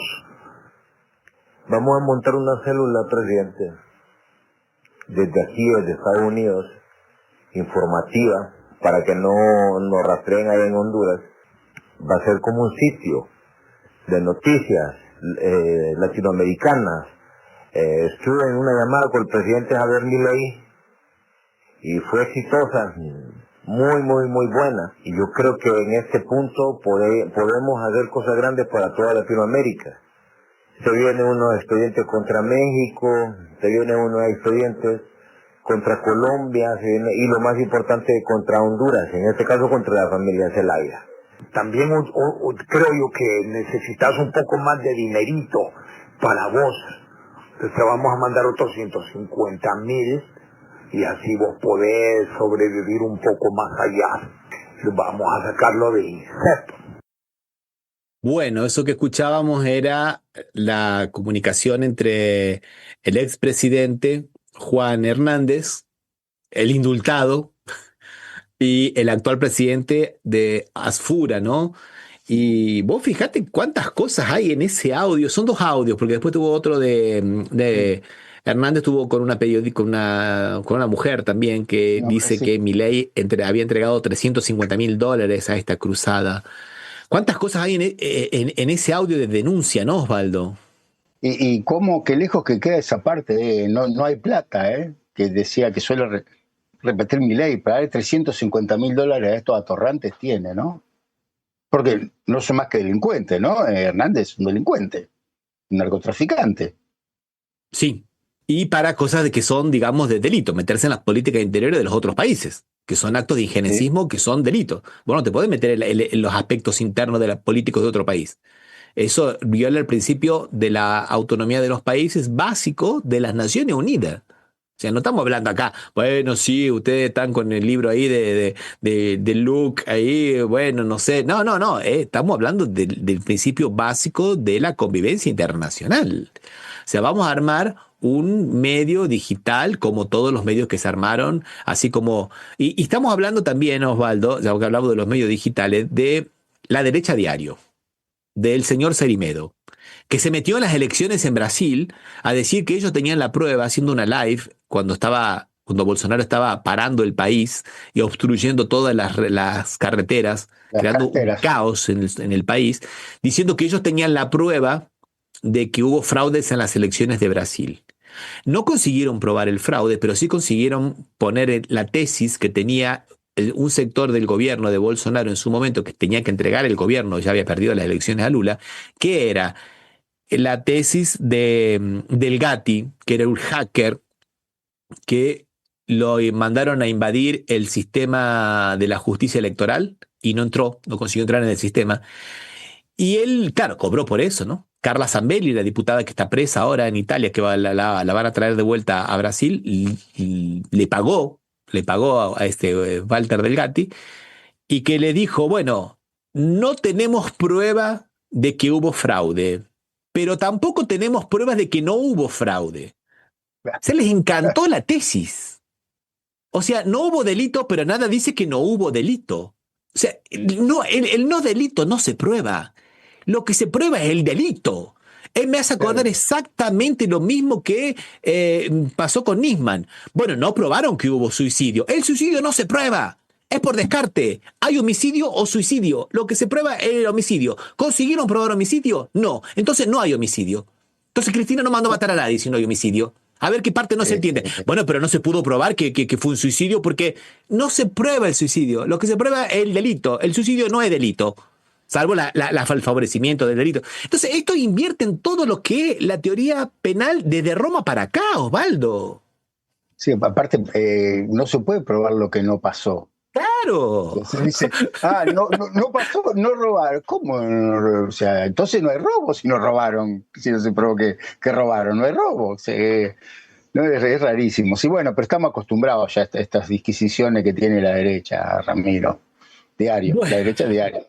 Vamos a montar una célula, presidente, desde aquí, desde Estados Unidos, informativa, para que no nos rastreen ahí en Honduras. Va a ser como un sitio de noticias latinoamericanas. Estuve en una llamada con el presidente Javier Milei y fue exitosa. muy buena. Y yo creo que en este punto podemos hacer cosas grandes para toda Latinoamérica. Se vienen unos expedientes contra México, se vienen unos expedientes contra Colombia, y lo más importante, contra Honduras, en este caso contra la familia Zelaya. También creo yo que necesitas un poco más de dinerito para vos. Entonces te vamos a mandar otros 150,000 y así vos podés sobrevivir un poco más allá. Vamos a sacarlo de INSEP. Bueno, eso que escuchábamos era la comunicación entre el expresidente Juan Hernández, el indultado, y el actual presidente de Asfura, ¿no? Y vos fijate cuántas cosas hay en ese audio. Son 2 audios, porque después tuvo otro de Hernández, tuvo con una con una mujer también que dice que Milei había entregado $350,000 a esta cruzada. ¿Cuántas cosas hay en ese audio de denuncia, no, Osvaldo? Y cómo, qué lejos que queda esa parte, no hay plata, que decía que suele repetir Milei, para darle $350,000 a estos atorrantes tiene, ¿no? Porque no son más que delincuentes, ¿no? Hernández es un delincuente, un narcotraficante. Sí, y para cosas que son, digamos, de delito, meterse en las políticas interiores de los otros países, que son actos de injerencismo, que son delitos. Bueno, te puedes meter en los aspectos internos de los políticos de otro país. Eso viola el principio de la autonomía de los países básico de las Naciones Unidas. O sea, no estamos hablando acá, bueno, sí, ustedes están con el libro ahí de Luke, ahí, bueno, no sé. No, estamos hablando del principio básico de la convivencia internacional. O sea, vamos a armar un medio digital como todos los medios que se armaron, así como... Y estamos hablando también, Osvaldo, ya que hablamos de los medios digitales, de La Derecha Diario, del señor Cerimedo, que se metió en las elecciones en Brasil a decir que ellos tenían la prueba, haciendo una live cuando Bolsonaro estaba parando el país y obstruyendo todas las carreteras, creando un caos en el país, diciendo que ellos tenían la prueba de que hubo fraudes en las elecciones de Brasil. No consiguieron probar el fraude, pero sí consiguieron poner la tesis que tenía un sector del gobierno de Bolsonaro en su momento, que tenía que entregar el gobierno, ya había perdido las elecciones a Lula, que era la tesis del Gatti, que era un hacker que lo mandaron a invadir el sistema de la justicia electoral y no consiguió entrar en el sistema. Y él, claro, cobró por eso, ¿no? Carla Zambelli, la diputada que está presa ahora en Italia, que la van a traer de vuelta a Brasil, y le pagó a este Walter Del Gatti, y que le dijo, bueno, no tenemos prueba de que hubo fraude, pero tampoco tenemos pruebas de que no hubo fraude. Se les encantó la tesis. O sea, no hubo delito, pero nada dice que no hubo delito. O sea, no, el no delito no se prueba. Lo que se prueba es el delito. Él me hace acordar exactamente lo mismo que pasó con Nisman. Bueno, no probaron que hubo suicidio. El suicidio no se prueba. Es por descarte. ¿Hay homicidio o suicidio? Lo que se prueba es el homicidio. ¿Consiguieron probar homicidio? No. Entonces no hay homicidio. Entonces Cristina no mandó a matar a nadie si no hay homicidio. A ver qué parte no se entiende. Bueno, pero no se pudo probar que fue un suicidio porque no se prueba el suicidio. Lo que se prueba es el delito. El suicidio no es delito, salvo el favorecimiento del delito. Entonces, esto invierte en todo lo que es la teoría penal desde Roma para acá, Osvaldo. Sí, aparte, no se puede probar lo que no pasó. ¡Claro! Se dice, no pasó, no robaron. ¿Cómo? O sea, entonces no hay robo si no robaron, si no se probó que robaron, no hay robo. No, es rarísimo. Sí, bueno, pero estamos acostumbrados ya a estas disquisiciones que tiene la derecha, Ramiro. Diario, bueno. La derecha diario.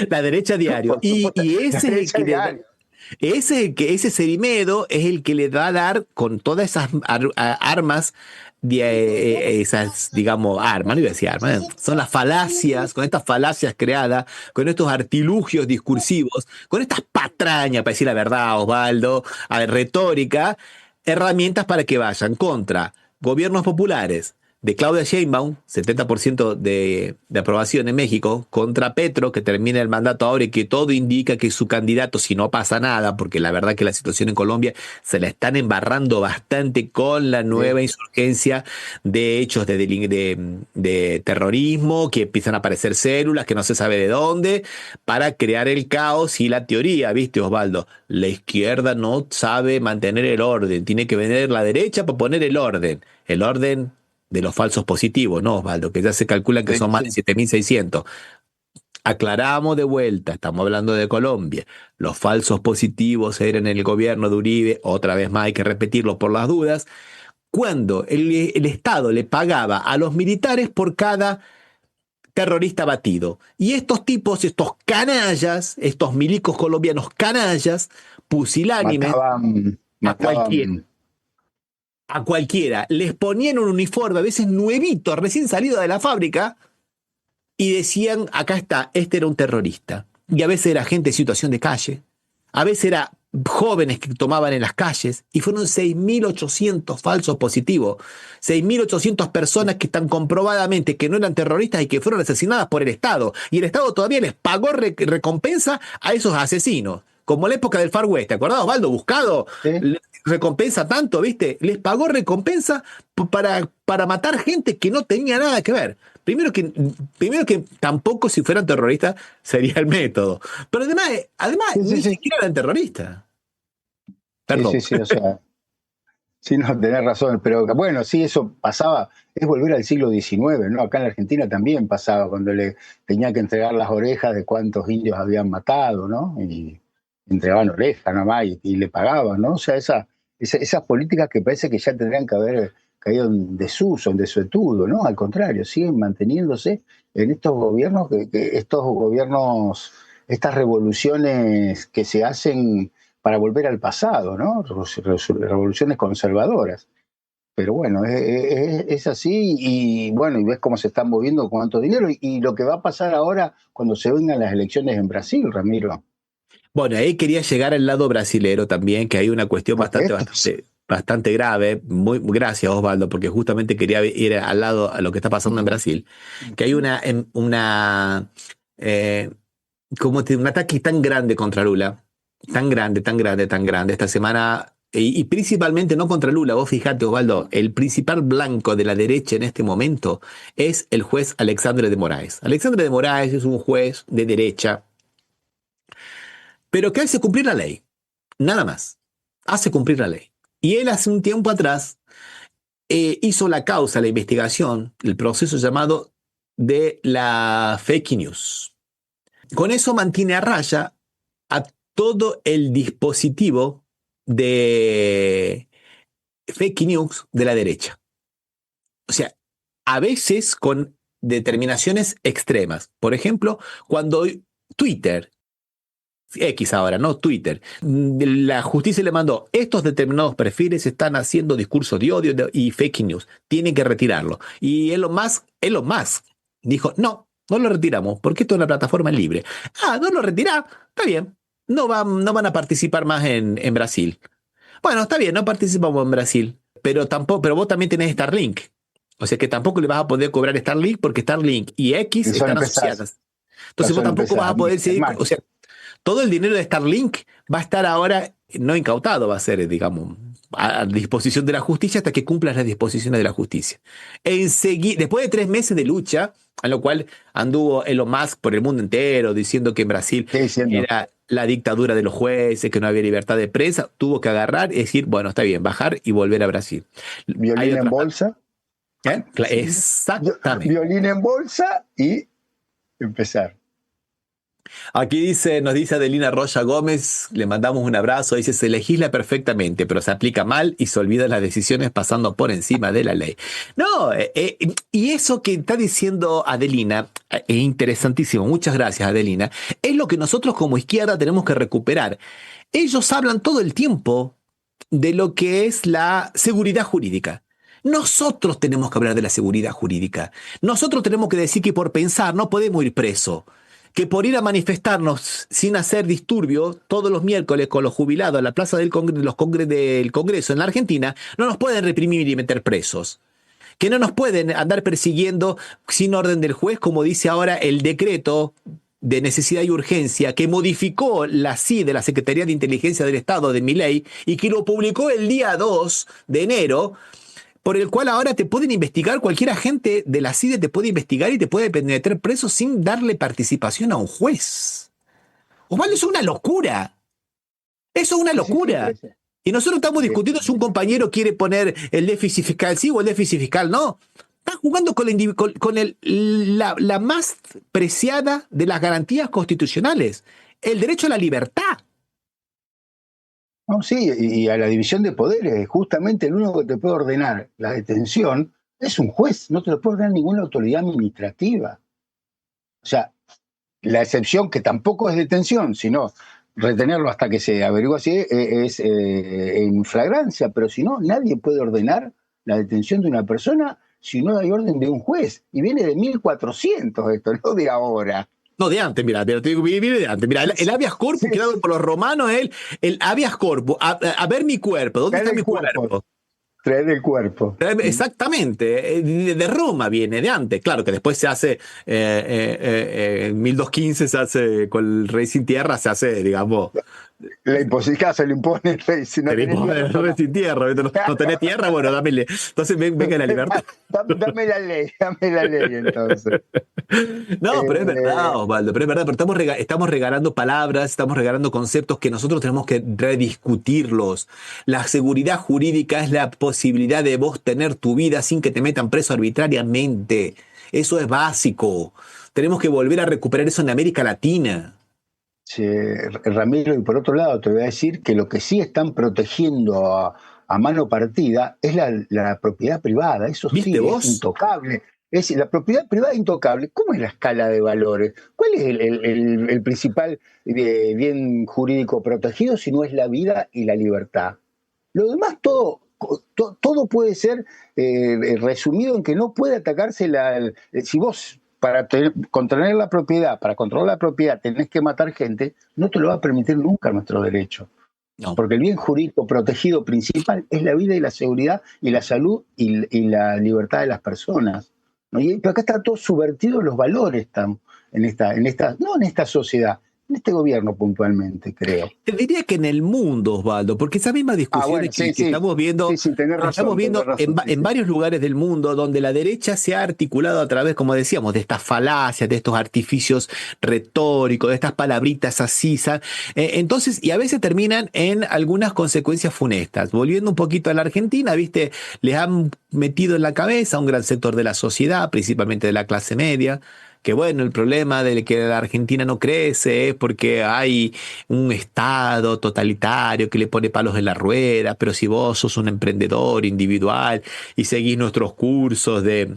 La derecha diario. Y ese es el que ese Cerimedo es el que le va a dar con todas esas armas, esas, digamos, armas, no iba a decir armas, son las falacias, con estas falacias creadas, con estos artilugios discursivos, con estas patrañas, para decir la verdad, Osvaldo, retórica, herramientas para que vayan contra gobiernos populares, de Claudia Sheinbaum, 70% de aprobación en México, contra Petro, que termina el mandato ahora y que todo indica que su candidato, si no pasa nada, porque la verdad que la situación en Colombia se la están embarrando bastante con la nueva insurgencia de hechos de terrorismo, que empiezan a aparecer células que no se sabe de dónde, para crear el caos y la teoría, ¿viste, Osvaldo? La izquierda no sabe mantener el orden, tiene que venir la derecha para poner el orden de los falsos positivos, ¿no, Osvaldo? Que ya se calcula que son más de 7.600. Aclaramos de vuelta, estamos hablando de Colombia. Los falsos positivos eran en el gobierno de Uribe, otra vez más hay que repetirlo por las dudas, cuando el Estado le pagaba a los militares por cada terrorista batido. Y estos tipos, estos canallas, estos milicos colombianos canallas, pusilánimes, a cualquiera, les ponían un uniforme, a veces nuevito, recién salido de la fábrica, y decían, acá está, este era un terrorista. Y a veces era gente en situación de calle, a veces era jóvenes que tomaban en las calles, y fueron 6.800 falsos positivos, 6.800 personas que están comprobadamente que no eran terroristas y que fueron asesinadas por el Estado, y el Estado todavía les pagó recompensa a esos asesinos, como en la época del Far West, ¿te acordás, Osvaldo? Buscado, recompensa tanto, ¿viste? Les pagó recompensa para matar gente que no tenía nada que ver. Primero que tampoco si fueran terroristas sería el método. Pero además ni siquiera eran terroristas. Perdón. Sí, o sea, sí, no, tenés razón. Pero bueno, sí, eso pasaba, es volver al siglo XIX, ¿no? Acá en la Argentina también pasaba, cuando le tenía que entregar las orejas de cuántos indios habían matado, ¿no? Y entregaban orejas nomás y le pagaban, ¿no? O sea, esas políticas que parece que ya tendrían que haber caído en desuso, en desuetudo, ¿no? Al contrario, siguen manteniéndose en estos gobiernos, estas revoluciones que se hacen para volver al pasado, ¿no? Revoluciones conservadoras. Pero bueno, es así y bueno, y ves cómo se están moviendo con tanto dinero y lo que va a pasar ahora cuando se vengan las elecciones en Brasil, Ramiro. Bueno, ahí quería llegar al lado brasilero también, que hay una cuestión bastante grave. Gracias, Osvaldo, porque justamente quería ir al lado a lo que está pasando en Brasil. Que hay un ataque tan grande contra Lula, tan grande esta semana, y principalmente no contra Lula. Vos fijate, Osvaldo, el principal blanco de la derecha en este momento es el juez Alexandre de Moraes. Alexandre de Moraes es un juez de derecha, pero que hace cumplir la ley, nada más, hace cumplir la ley. Y él hace un tiempo atrás hizo la causa, la investigación, el proceso llamado de la fake news. Con eso mantiene a raya a todo el dispositivo de fake news de la derecha. O sea, a veces con determinaciones extremas. Por ejemplo, cuando Twitter, X ahora, ¿no? Twitter. La justicia le mandó, estos determinados perfiles están haciendo discursos de odio y fake news. Tienen que retirarlo. Y Elon Musk dijo, no lo retiramos, porque esto es una plataforma libre. No lo retirá, está bien. No van a participar más en Brasil. Bueno, está bien, no participamos en Brasil, pero vos también tenés Starlink. O sea que tampoco le vas a poder cobrar Starlink porque Starlink y X están asociadas. Entonces vos tampoco vas a poder seguir, o sea, todo el dinero de Starlink va a estar ahora, no incautado, va a ser, digamos, a disposición de la justicia hasta que cumplas las disposiciones de la justicia. Después de 3 meses de lucha, a lo cual anduvo Elon Musk por el mundo entero diciendo que en Brasil era la dictadura de los jueces, que no había libertad de prensa, tuvo que agarrar y decir, bueno, está bien, bajar y volver a Brasil. Violín en bolsa. Exactamente. Violín en bolsa y empezar. Aquí nos dice Adelina Roya Gómez, le mandamos un abrazo, dice, se legisla perfectamente, pero se aplica mal y se olvidan las decisiones pasando por encima de la ley. No, y eso que está diciendo Adelina es interesantísimo, muchas gracias Adelina, es lo que nosotros como izquierda tenemos que recuperar. Ellos hablan todo el tiempo de lo que es la seguridad jurídica. Nosotros tenemos que hablar de la seguridad jurídica. Nosotros tenemos que decir que por pensar no podemos ir preso. Que por ir a manifestarnos sin hacer disturbio todos los miércoles con los jubilados en la plaza del Congreso en la Argentina, no nos pueden reprimir y meter presos. que no nos pueden andar persiguiendo sin orden del juez, como dice ahora el decreto de necesidad y urgencia que modificó la CIDE, la Secretaría de Inteligencia del Estado de Milei, y que lo publicó el día 2 de enero, por el cual ahora te pueden investigar, cualquier agente de la CIDE te puede investigar y te puede meter preso sin darle participación a un juez. Osvaldo, eso es una locura. Eso es una locura. Y nosotros estamos discutiendo si un compañero quiere poner el déficit fiscal sí o el déficit fiscal no. Está jugando con la más preciada de las garantías constitucionales, el derecho a la libertad. No, sí, y a la división de poderes. Justamente el único que te puede ordenar la detención es un juez, no te lo puede ordenar ninguna autoridad administrativa. O sea, la excepción, que tampoco es detención, sino retenerlo hasta que se averigua si es en flagrancia, pero si no, nadie puede ordenar la detención de una persona si no hay orden de un juez. Y viene de 1400 esto, no de ahora. No, de antes, mira, te digo, viene de antes. Mira, el habeas corpus creado por los romanos, el habeas corpus, a ver mi cuerpo, ¿dónde está mi cuerpo? Traer el cuerpo. Exactamente, de Roma viene, de antes. Claro que después se hace, en 1215 se hace con el rey sin tierra, se hace, digamos... La imposibilidad se le impone el rey. Si no el rey sin tierra, no tenés tierra, bueno, dámele. Entonces venga la libertad. Dame la ley entonces. No, pero es verdad, Osvaldo, pero es verdad, pero estamos regalando palabras, estamos regalando conceptos que nosotros tenemos que rediscutirlos. La seguridad jurídica es la posibilidad de vos tener tu vida sin que te metan preso arbitrariamente. Eso es básico. Tenemos que volver a recuperar eso en América Latina. Sí, Ramiro, y por otro lado te voy a decir que lo que sí están protegiendo a mano partida es la propiedad privada. Eso sí es intocable. Es decir, la propiedad privada es intocable. ¿Cómo es la escala de valores? ¿Cuál es el principal bien jurídico protegido si no es la vida y la libertad? Lo demás todo puede ser resumido en que no puede atacarse si vos para controlar la propiedad tenés que matar gente, no te lo va a permitir nunca nuestro derecho. No. Porque el bien jurídico protegido principal es la vida y la seguridad y la salud y la libertad de las personas. ¿No? Pero acá está todo subvertido los valores no en esta sociedad, en este gobierno puntualmente, creo. Te diría que en el mundo, Osvaldo, porque esa misma discusión que estamos viendo, en varios lugares del mundo donde la derecha se ha articulado a través, como decíamos, de estas falacias, de estos artificios retóricos, de estas palabritas así, entonces, y a veces terminan en algunas consecuencias funestas. Volviendo un poquito a la Argentina, viste, les han metido en la cabeza a un gran sector de la sociedad, principalmente de la clase media, que bueno, el problema de que la Argentina no crece es porque hay un Estado totalitario que le pone palos en la rueda, pero si vos sos un emprendedor individual y seguís nuestros cursos de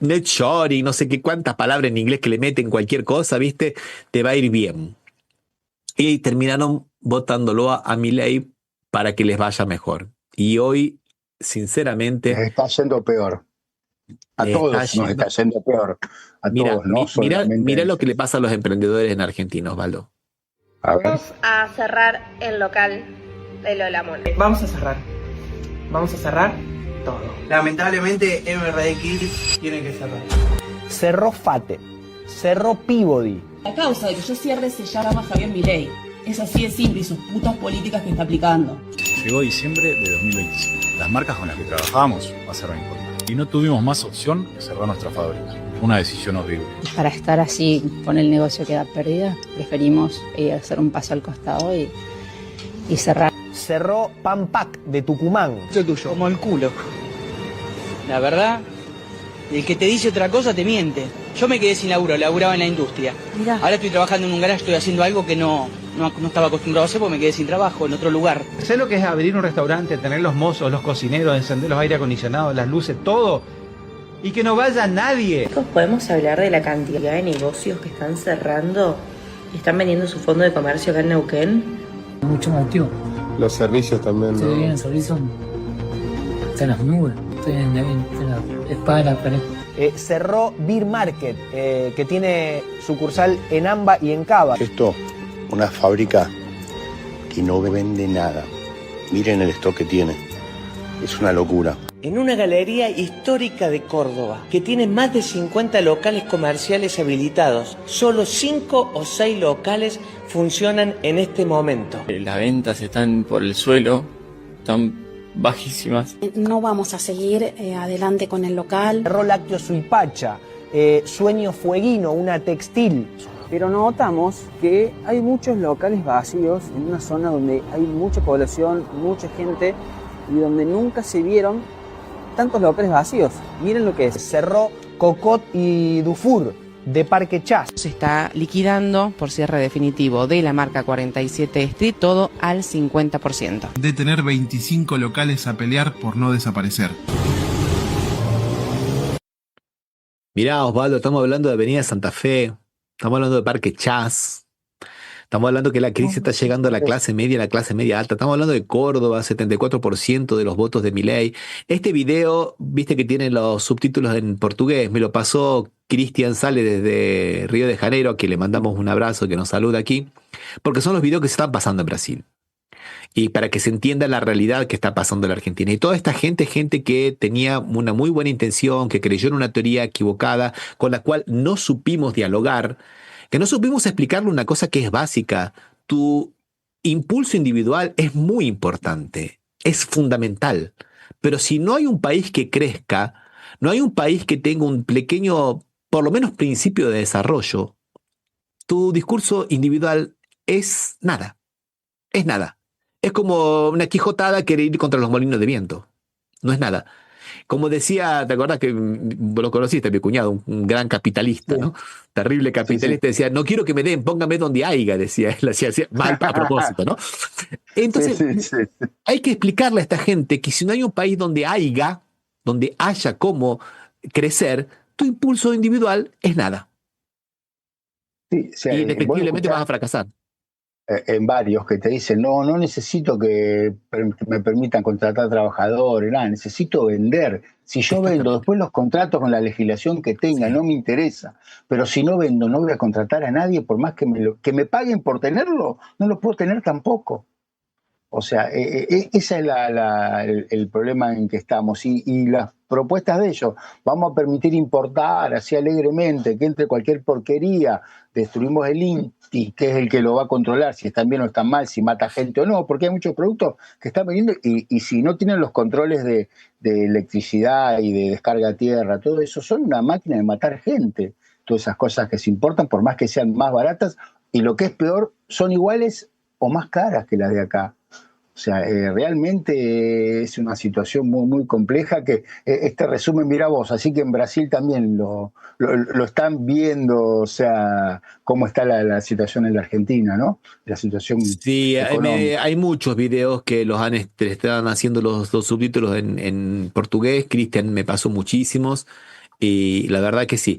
netshoring, no sé qué cuántas palabras en inglés que le meten cualquier cosa, ¿viste? Te va a ir bien. Y terminaron votándolo a Milei para que les vaya mejor. Y hoy, sinceramente... Les está yendo peor. A todos nos está yendo peor. Mira lo que le pasa a los emprendedores en Argentina, Osvaldo. Vamos a cerrar el local de Lola Mole. Vamos a cerrar todo. Lamentablemente MRX tiene que cerrar. Cerró FATE, cerró Peabody. La causa de que yo cierre se llama Javier Milei. Es así de simple y sus putas políticas que está aplicando. Llegó diciembre de 2025. Las marcas con las que trabajábamos pasaron a importar. Y no tuvimos más opción que cerrar nuestra fábrica. Una decisión horrible. Para estar así con el negocio que da pérdida, preferimos hacer un paso al costado y cerrar. Cerró Pampac de Tucumán. Esto tuyo. Como el culo. La verdad, el que te dice otra cosa te miente. Yo me quedé sin laburo, laburaba en la industria. Mirá. Ahora estoy trabajando en un garaje, estoy haciendo algo que no estaba acostumbrado a hacer porque me quedé sin trabajo en otro lugar. ¿Sé lo que es abrir un restaurante, tener los mozos, los cocineros, encender los aire acondicionados, las luces, todo? Y que no vaya nadie. ¿Podemos hablar de la cantidad de negocios que están cerrando y están vendiendo su fondo de comercio acá en Neuquén? Mucho motivo. Los servicios también, ¿no? Sí, el servicio está en las nubes, está en la espada de la pared. Cerró Beer Market, que tiene sucursal en Amba y en Cava. Esto, una fábrica que no vende nada. Miren el stock que tiene. Es una locura. en una galería histórica de Córdoba, que tiene más de 50 locales comerciales habilitados. Solo 5 o 6 locales funcionan en este momento. Las ventas están por el suelo, están bajísimas. No vamos a seguir adelante con el local. Cerró Lácteo Suipacha, Sueño Fueguino, una textil. Pero notamos que hay muchos locales vacíos en una zona donde hay mucha población, mucha gente y donde nunca se vieron tantos locales vacíos. Miren lo que es. Cerró Cocot y Dufour de Parque Chas. Se está liquidando por cierre definitivo de la marca 47 Street, todo al 50%. De tener 25 locales a pelear por no desaparecer. Mirá, Osvaldo, estamos hablando de Avenida Santa Fe, estamos hablando de Parque Chas. Estamos hablando que la crisis está llegando a la clase media alta. Estamos hablando de Córdoba, 74% de los votos de Milei. Este video, viste que tiene los subtítulos en portugués, me lo pasó Cristian Sale desde Río de Janeiro, a quien le mandamos un abrazo, que nos saluda aquí, porque son los videos que se están pasando en Brasil. Y para que se entienda la realidad que está pasando en la Argentina. Y toda esta gente que tenía una muy buena intención, que creyó en una teoría equivocada, con la cual no supimos dialogar, que no supimos explicarle una cosa que es básica. Tu impulso individual es muy importante, es fundamental. Pero si no hay un país que crezca, no hay un país que tenga un pequeño, por lo menos, principio de desarrollo, tu discurso individual es nada. Es nada. Es como una quijotada querer ir contra los molinos de viento. No es nada. Como decía, ¿te acordás que lo conociste, mi cuñado, un gran capitalista, ¿no? Terrible capitalista, decía, no quiero que me den, póngame donde haya, decía él, hacía mal a propósito, ¿no? Entonces, hay que explicarle a esta gente que si no hay un país donde haya cómo crecer, tu impulso individual es nada. Sí, o sea, y indefectiblemente vas a fracasar. En varios que te dicen, no necesito que me permitan contratar trabajadores, nada, necesito vender. Si yo vendo, después los contratos con la legislación que tenga, no me interesa. Pero si no vendo, no voy a contratar a nadie, por más que me paguen por tenerlo, no lo puedo tener tampoco. O sea, ese es el problema en que estamos. Y las propuestas de ellos, vamos a permitir importar así alegremente, que entre cualquier porquería, destruimos el INTI, que es el que lo va a controlar, si están bien o están mal, si mata gente o no, porque hay muchos productos que están vendiendo y si no tienen los controles de electricidad y de descarga a tierra, todo eso, son una máquina de matar gente. Todas esas cosas que se importan, por más que sean más baratas, y lo que es peor, son iguales o más caras que las de acá. O sea, realmente es una situación muy, muy compleja que este resumen, mira vos, así que en Brasil también lo están viendo, o sea, cómo está la situación en la Argentina, ¿no? La situación económica. Hay muchos videos que están haciendo los subtítulos en portugués. Cristian me pasó muchísimos. Y la verdad que sí.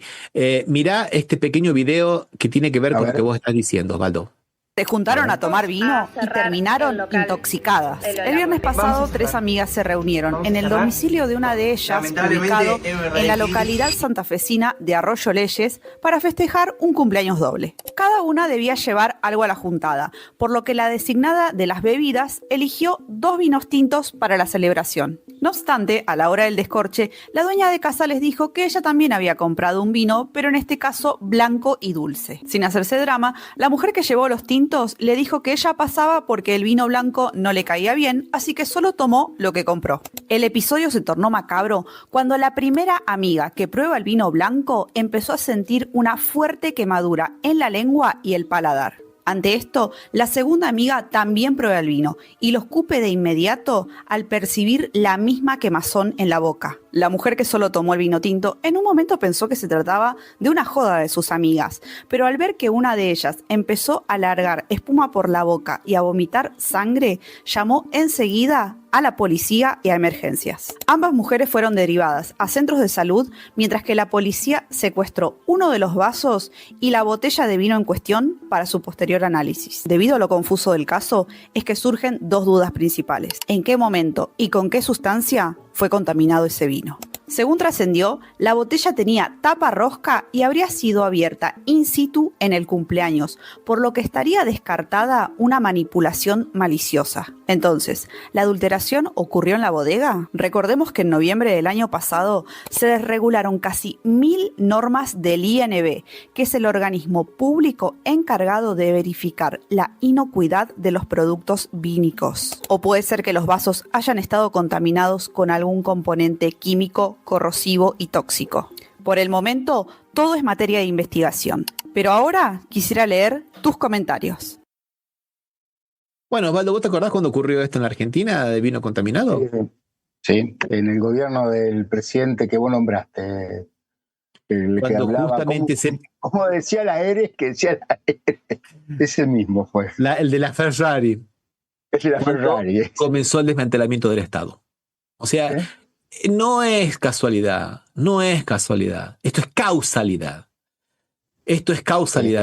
Mirá este pequeño video que tiene que ver con lo que vos estás diciendo, Osvaldo. Se juntaron a tomar vino y terminaron intoxicadas. El viernes pasado, 3 amigas se reunieron en el domicilio de una de ellas, ubicado en la localidad santafesina de Arroyo Leyes, para festejar un cumpleaños doble. Cada una debía llevar algo a la juntada, por lo que la designada de las bebidas eligió 2 vinos tintos para la celebración. No obstante, a la hora del descorche, la dueña de casa les dijo que ella también había comprado un vino, pero en este caso blanco y dulce. Sin hacerse drama, la mujer que llevó los tintos le dijo que ella pasaba porque el vino blanco no le caía bien, así que solo tomó lo que compró. El episodio se tornó macabro cuando la primera amiga que prueba el vino blanco empezó a sentir una fuerte quemadura en la lengua y el paladar. Ante esto, la segunda amiga también prueba el vino y lo escupe de inmediato al percibir la misma quemazón en la boca. La mujer que solo tomó el vino tinto en un momento pensó que se trataba de una joda de sus amigas, pero al ver que una de ellas empezó a largar espuma por la boca y a vomitar sangre, llamó enseguida a la policía y a emergencias. Ambas mujeres fueron derivadas a centros de salud, mientras que la policía secuestró uno de los vasos y la botella de vino en cuestión para su posterior análisis. Debido a lo confuso del caso, es que surgen 2 dudas principales. ¿En qué momento y con qué sustancia fue contaminado ese vino? Según trascendió, la botella tenía tapa rosca y habría sido abierta in situ en el cumpleaños, por lo que estaría descartada una manipulación maliciosa. Entonces, ¿la adulteración ocurrió en la bodega? Recordemos que en noviembre del año pasado se desregularon casi 1000 normas del INB, que es el organismo público encargado de verificar la inocuidad de los productos vínicos. O puede ser que los vasos hayan estado contaminados con algún componente químico, corrosivo y tóxico. Por el momento, todo es materia de investigación. Pero ahora quisiera leer tus comentarios. Bueno, Osvaldo, ¿vos te acordás cuando ocurrió esto en la Argentina de vino contaminado? Sí, en el gobierno del presidente que vos nombraste. El que hablaba, justamente como decía la Eres, que decía la Eres. Ese mismo fue. El de la Ferrari. El de la Ferrari. Comenzó el desmantelamiento del Estado. O sea, no es casualidad, esto es causalidad.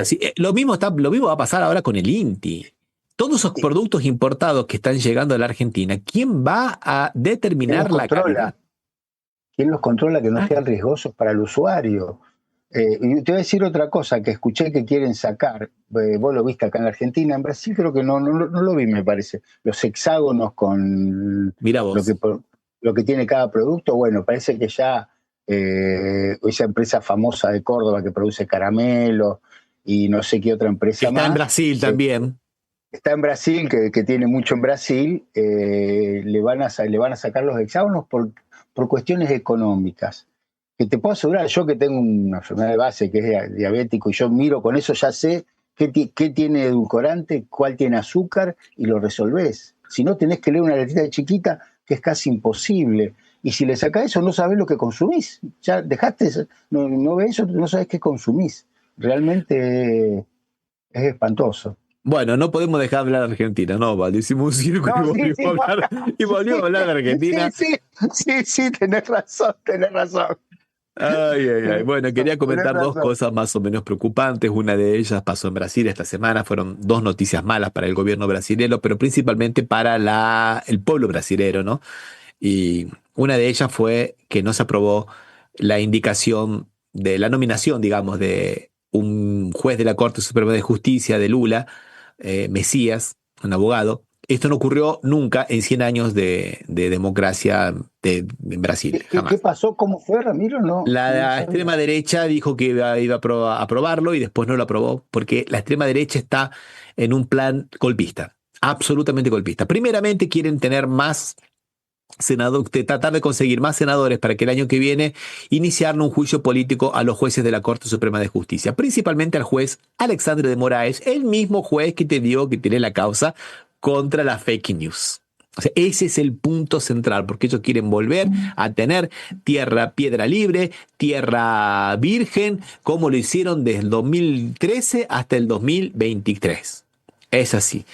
Sí, lo mismo va a pasar ahora con el INTI. Todos esos productos importados que están llegando a la Argentina, ¿quién va a determinar la calidad? ¿Quién los controla que no sean riesgosos para el usuario? Y te voy a decir otra cosa que escuché que quieren sacar, vos lo viste acá en la Argentina, en Brasil creo que no lo vi, me parece, los hexágonos con lo que tiene cada producto. Bueno, parece que ya esa empresa famosa de Córdoba que produce caramelos y no sé qué otra empresa más. Está en Brasil también. Está en Brasil, que tiene mucho en Brasil, le van a sacar los hexágonos por cuestiones económicas. Que te puedo asegurar, yo que tengo una enfermedad de base que es diabético y yo miro con eso, ya sé qué tiene edulcorante, cuál tiene azúcar y lo resolvés. Si no, tenés que leer una letrita chiquita que es casi imposible. Y si le sacás eso, no sabés lo que consumís. Ya dejaste, no ves eso, no sabés qué consumís. Realmente es espantoso. Bueno, no podemos dejar de hablar de Argentina, ¿no, Valdo? Hicimos un círculo y volvimos a hablar de Argentina. Sí, tenés razón. Ay. Bueno, quería comentar dos cosas más o menos preocupantes. Una de ellas pasó en Brasil esta semana. Fueron dos noticias malas para el gobierno brasileño, pero principalmente para el pueblo brasilero, ¿no? Y una de ellas fue que no se aprobó la indicación de la nominación, digamos, de un juez de la Corte Suprema de Justicia de Lula, Mesías, un abogado. Esto no ocurrió nunca en 100 años de democracia en Brasil. ¿Qué pasó? ¿Cómo fue, Ramiro? La extrema derecha dijo que iba a aprobarlo y después no lo aprobó porque la extrema derecha está en un plan golpista, absolutamente golpista. Primeramente quieren tener más tratar de conseguir más senadores para que el año que viene iniciar un juicio político a los jueces de la Corte Suprema de Justicia, principalmente al juez Alexandre de Moraes, el mismo juez que tiene la causa contra la fake news. O sea, ese es el punto central, porque ellos quieren volver a tener piedra libre, tierra virgen, como lo hicieron desde el 2013 hasta el 2023. Es así.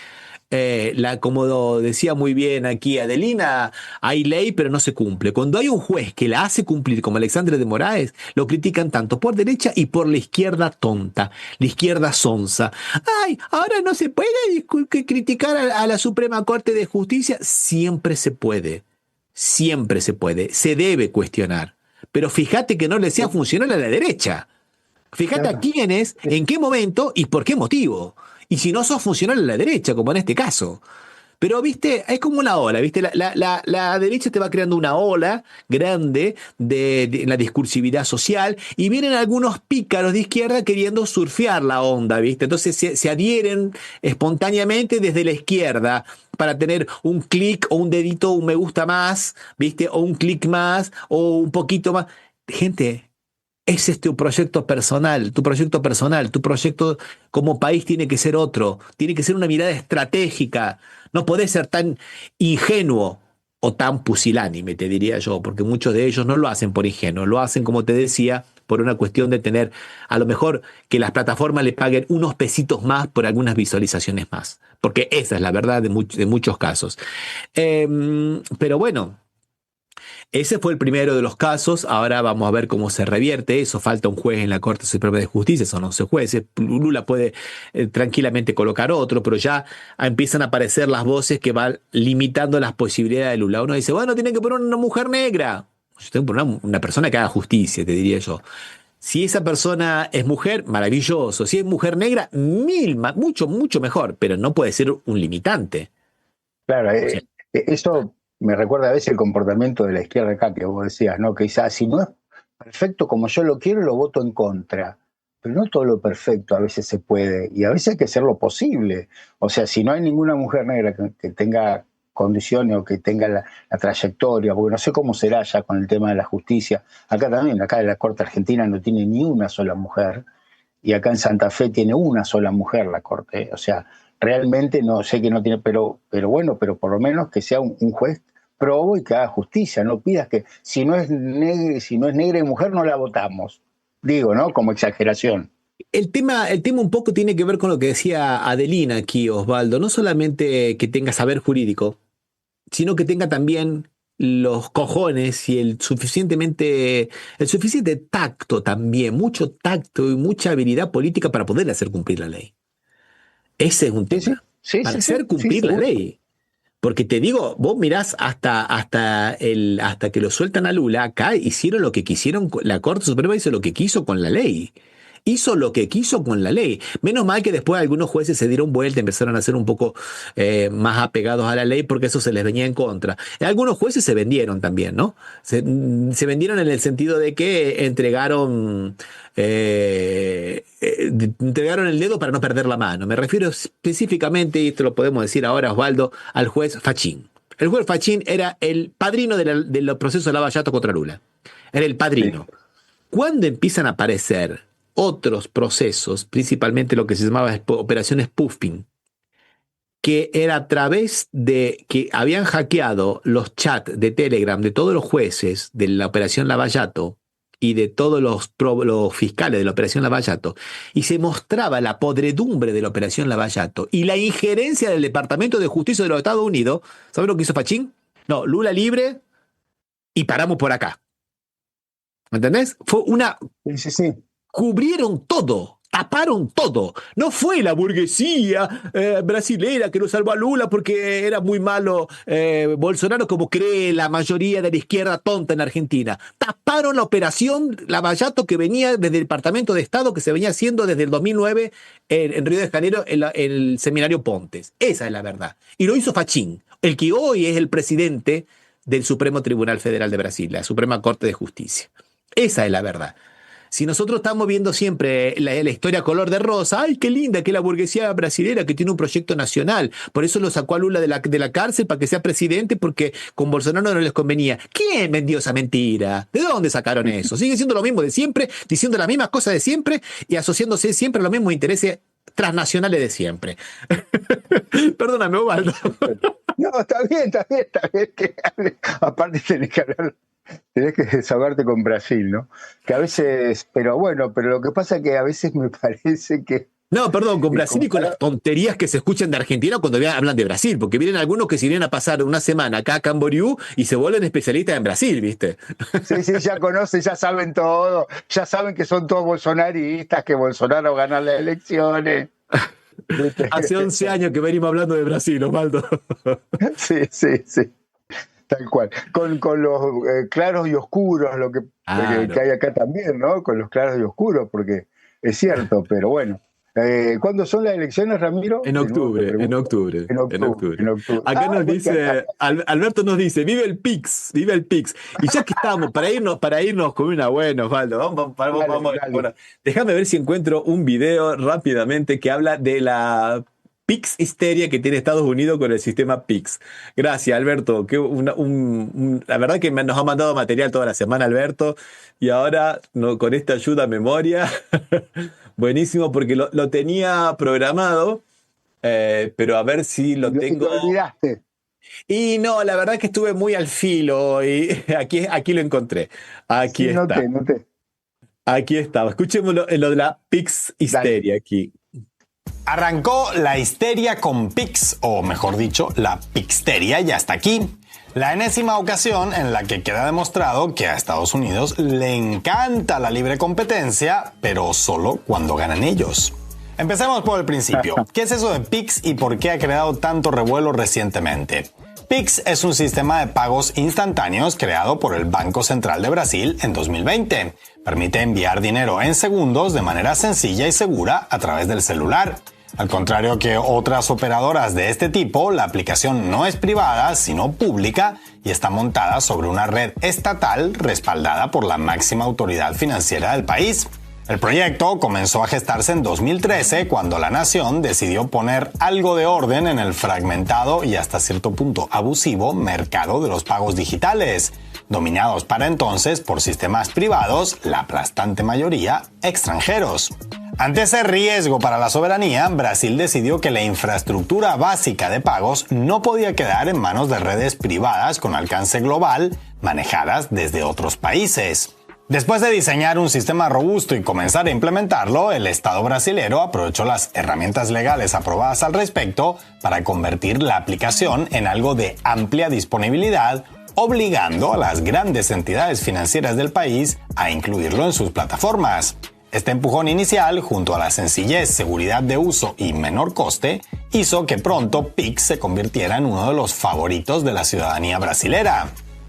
Como decía muy bien aquí Adelina, hay ley pero no se cumple. Cuando hay un juez que la hace cumplir como Alexandre de Moraes, lo critican tanto por derecha y por la izquierda tonta, la izquierda sonsa. Ay, ahora no se puede criticar a la Suprema Corte de Justicia. Siempre se puede, se debe cuestionar. Pero fíjate que no le sea funcional a la derecha. Fíjate a quiénes, en qué momento y por qué motivo. Y si no sos funcional a la derecha, como en este caso. Pero, viste, es como una ola, viste, la derecha te va creando una ola grande de la discursividad social y vienen algunos pícaros de izquierda queriendo surfear la onda, viste. Entonces se adhieren espontáneamente desde la izquierda para tener un clic o un dedito, un me gusta más, viste, o un clic más o un poquito más. Gente, ese es tu proyecto personal, tu proyecto como país tiene que ser otro, tiene que ser una mirada estratégica, no podés ser tan ingenuo o tan pusilánime, te diría yo, porque muchos de ellos no lo hacen por ingenuo, lo hacen, como te decía, por una cuestión de tener, a lo mejor, que las plataformas le paguen unos pesitos más por algunas visualizaciones más, porque esa es la verdad de muchos casos. Pero bueno, ese fue el primero de los casos. Ahora vamos a ver cómo se revierte eso. Falta un juez en la Corte Suprema de Justicia, son 11 jueces. Lula puede tranquilamente colocar otro, pero ya empiezan a aparecer las voces que van limitando las posibilidades de Lula. Uno dice, bueno, tienen que poner una mujer negra. Yo tengo una persona que haga justicia, te diría yo. Si esa persona es mujer, maravilloso. Si es mujer negra, mucho mejor, pero no puede ser un limitante. Claro, eso me recuerda a veces el comportamiento de la izquierda acá, que vos decías, ¿no? Que quizás si no es perfecto como yo lo quiero, lo voto en contra. Pero no todo lo perfecto a veces se puede, y a veces hay que hacer lo posible. O sea, si no hay ninguna mujer negra que tenga condiciones o que tenga la trayectoria, porque no sé cómo será ya con el tema de la justicia. Acá también, acá en la Corte Argentina no tiene ni una sola mujer, y acá en Santa Fe tiene una sola mujer la Corte. O sea, realmente no sé que no tiene, pero bueno, pero por lo menos que sea un juez probo y que haga justicia. No pidas que si no es negra y mujer no la votamos. Digo, ¿no? Como exageración. El tema un poco tiene que ver con lo que decía Adelina aquí, Osvaldo. No solamente que tenga saber jurídico, sino que tenga también los cojones y el suficiente tacto también, mucho tacto y mucha habilidad política para poder hacer cumplir la ley. Ese es un tema. Para hacer cumplir la ley. Porque te digo, vos mirás hasta que lo sueltan a Lula, acá hicieron lo que quisieron, la Corte Suprema hizo lo que quiso con la ley. Hizo lo que quiso con la ley. Menos mal que después algunos jueces se dieron vuelta, empezaron a ser un poco más apegados a la ley porque eso se les venía en contra. Algunos jueces se vendieron también, ¿no? Se vendieron en el sentido de que entregaron el dedo para no perder la mano. Me refiero específicamente, y esto lo podemos decir ahora, Osvaldo, al juez Fachín. El juez Fachín era el padrino de los procesos de Lavallato contra Lula. Era el padrino. Sí. Cuando empiezan a aparecer otros procesos, principalmente lo que se llamaba operación spoofing, que era a través de que habían hackeado los chats de Telegram de todos los jueces de la operación Lavallato y de todos los fiscales de la operación Lavallato, y se mostraba la podredumbre de la operación Lavallato y la injerencia del Departamento de Justicia de los Estados Unidos. ¿Sabes lo que hizo Fachín? No, Lula libre y paramos por acá. ¿Me entendés? Fue una... Sí. Cubrieron todo, taparon todo. No fue la burguesía brasilera que lo salvó a Lula porque era muy malo Bolsonaro, como cree la mayoría de la izquierda tonta en Argentina. Taparon la operación Lavallato que venía desde el Departamento de Estado, que se venía haciendo desde el 2009 en Río de Janeiro, en el seminario Pontes. Esa es la verdad. Y lo hizo Fachín, el que hoy es el presidente del Supremo Tribunal Federal de Brasil, la Suprema Corte de Justicia. Esa es la verdad. Si nosotros estamos viendo siempre la historia color de rosa, ¡ay, qué linda que es la burguesía brasilera que tiene un proyecto nacional! Por eso lo sacó a Lula de la cárcel para que sea presidente, porque con Bolsonaro no les convenía. ¿Quién vendió esa mentira? ¿De dónde sacaron eso? Sigue siendo lo mismo de siempre, diciendo las mismas cosas de siempre y asociándose siempre a los mismos intereses transnacionales de siempre. Perdóname, Osvaldo. No, está bien. Aparte tenés que desahogarte con Brasil, ¿no? Que a veces, pero lo que pasa es que a veces me parece que... No, perdón, con Brasil y con las tonterías que se escuchan de Argentina cuando hablan de Brasil, porque vienen algunos que se vienen a pasar una semana acá a Camboriú y se vuelven especialistas en Brasil, ¿viste? Sí, ya conocen, ya saben todo, ya saben que son todos bolsonaristas, que Bolsonaro gana las elecciones. Hace 11 años que venimos hablando de Brasil, Osvaldo. Sí. Tal cual. Con los claros y oscuros, lo que hay acá también, ¿no? Con los claros y oscuros, porque es cierto, pero bueno. ¿Cuándo son las elecciones, Ramiro? En octubre. Acá nos dice, Alberto nos dice, vive el PIX. Y ya que estamos, para irnos con una buena, Osvaldo, vamos. Déjame ver si encuentro un video rápidamente que habla de la PIX histeria que tiene Estados Unidos con el sistema PIX. Gracias, Alberto. La verdad que nos ha mandado material toda la semana, Alberto, y ahora con esta ayuda a memoria, buenísimo, porque lo tenía programado, pero a ver si lo tengo. ¿Te olvidaste? Y no, la verdad que estuve muy al filo y aquí lo encontré. Aquí está. Noté. Aquí estaba. Escuchemos lo de la PIX histeria. Dale. Aquí. Arrancó la histeria con PIX, o mejor dicho, la Pixteria, y hasta aquí. La enésima ocasión en la que queda demostrado que a Estados Unidos le encanta la libre competencia, pero solo cuando ganan ellos. Empecemos por el principio. ¿Qué es eso de PIX y por qué ha creado tanto revuelo recientemente? Pix es un sistema de pagos instantáneos creado por el Banco Central de Brasil en 2020. Permite enviar dinero en segundos de manera sencilla y segura a través del celular. Al contrario que otras operadoras de este tipo, la aplicación no es privada, sino pública y está montada sobre una red estatal respaldada por la máxima autoridad financiera del país. El proyecto comenzó a gestarse en 2013 cuando la nación decidió poner algo de orden en el fragmentado y hasta cierto punto abusivo mercado de los pagos digitales, dominados para entonces por sistemas privados, la aplastante mayoría extranjeros. Ante ese riesgo para la soberanía, Brasil decidió que la infraestructura básica de pagos no podía quedar en manos de redes privadas con alcance global, manejadas desde otros países. Después de diseñar un sistema robusto y comenzar a implementarlo, el Estado brasilero aprovechó las herramientas legales aprobadas al respecto para convertir la aplicación en algo de amplia disponibilidad, obligando a las grandes entidades financieras del país a incluirlo en sus plataformas. Este empujón inicial, junto a la sencillez, seguridad de uso y menor coste, hizo que pronto Pix se convirtiera en uno de los favoritos de la ciudadanía brasilera.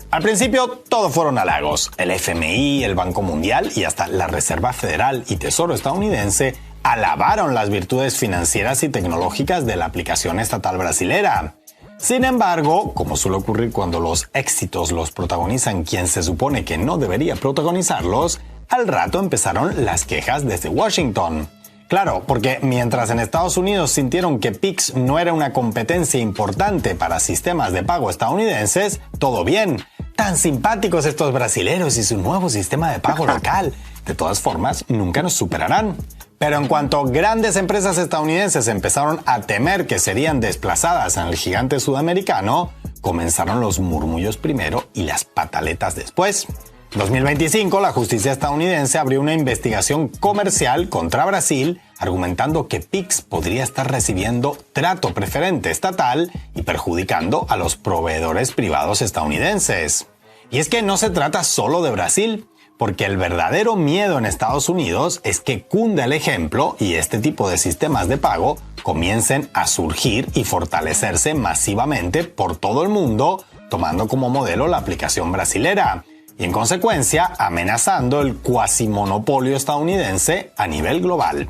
Al principio todo fueron halagos. El FMI, el Banco Mundial y hasta la Reserva Federal y Tesoro estadounidense alabaron las virtudes financieras y tecnológicas de la aplicación estatal brasilera. Sin embargo, como suele ocurrir cuando los éxitos los protagonizan quien se supone que no debería protagonizarlos, al rato empezaron las quejas desde Washington. Claro, porque mientras en Estados Unidos sintieron que Pix no era una competencia importante para sistemas de pago estadounidenses, todo bien. Tan simpáticos estos brasileros y su nuevo sistema de pago local. De todas formas, nunca nos superarán. Pero en cuanto grandes empresas estadounidenses empezaron a temer que serían desplazadas en el gigante sudamericano, comenzaron los murmullos primero y las pataletas después. En 2025, la justicia estadounidense abrió una investigación comercial contra Brasil, argumentando que Pix podría estar recibiendo trato preferente estatal y perjudicando a los proveedores privados estadounidenses. Y es que no se trata solo de Brasil, porque el verdadero miedo en Estados Unidos es que cunda el ejemplo y este tipo de sistemas de pago comiencen a surgir y fortalecerse masivamente por todo el mundo, tomando como modelo la aplicación brasilera. Y en consecuencia amenazando el cuasimonopolio estadounidense a nivel global.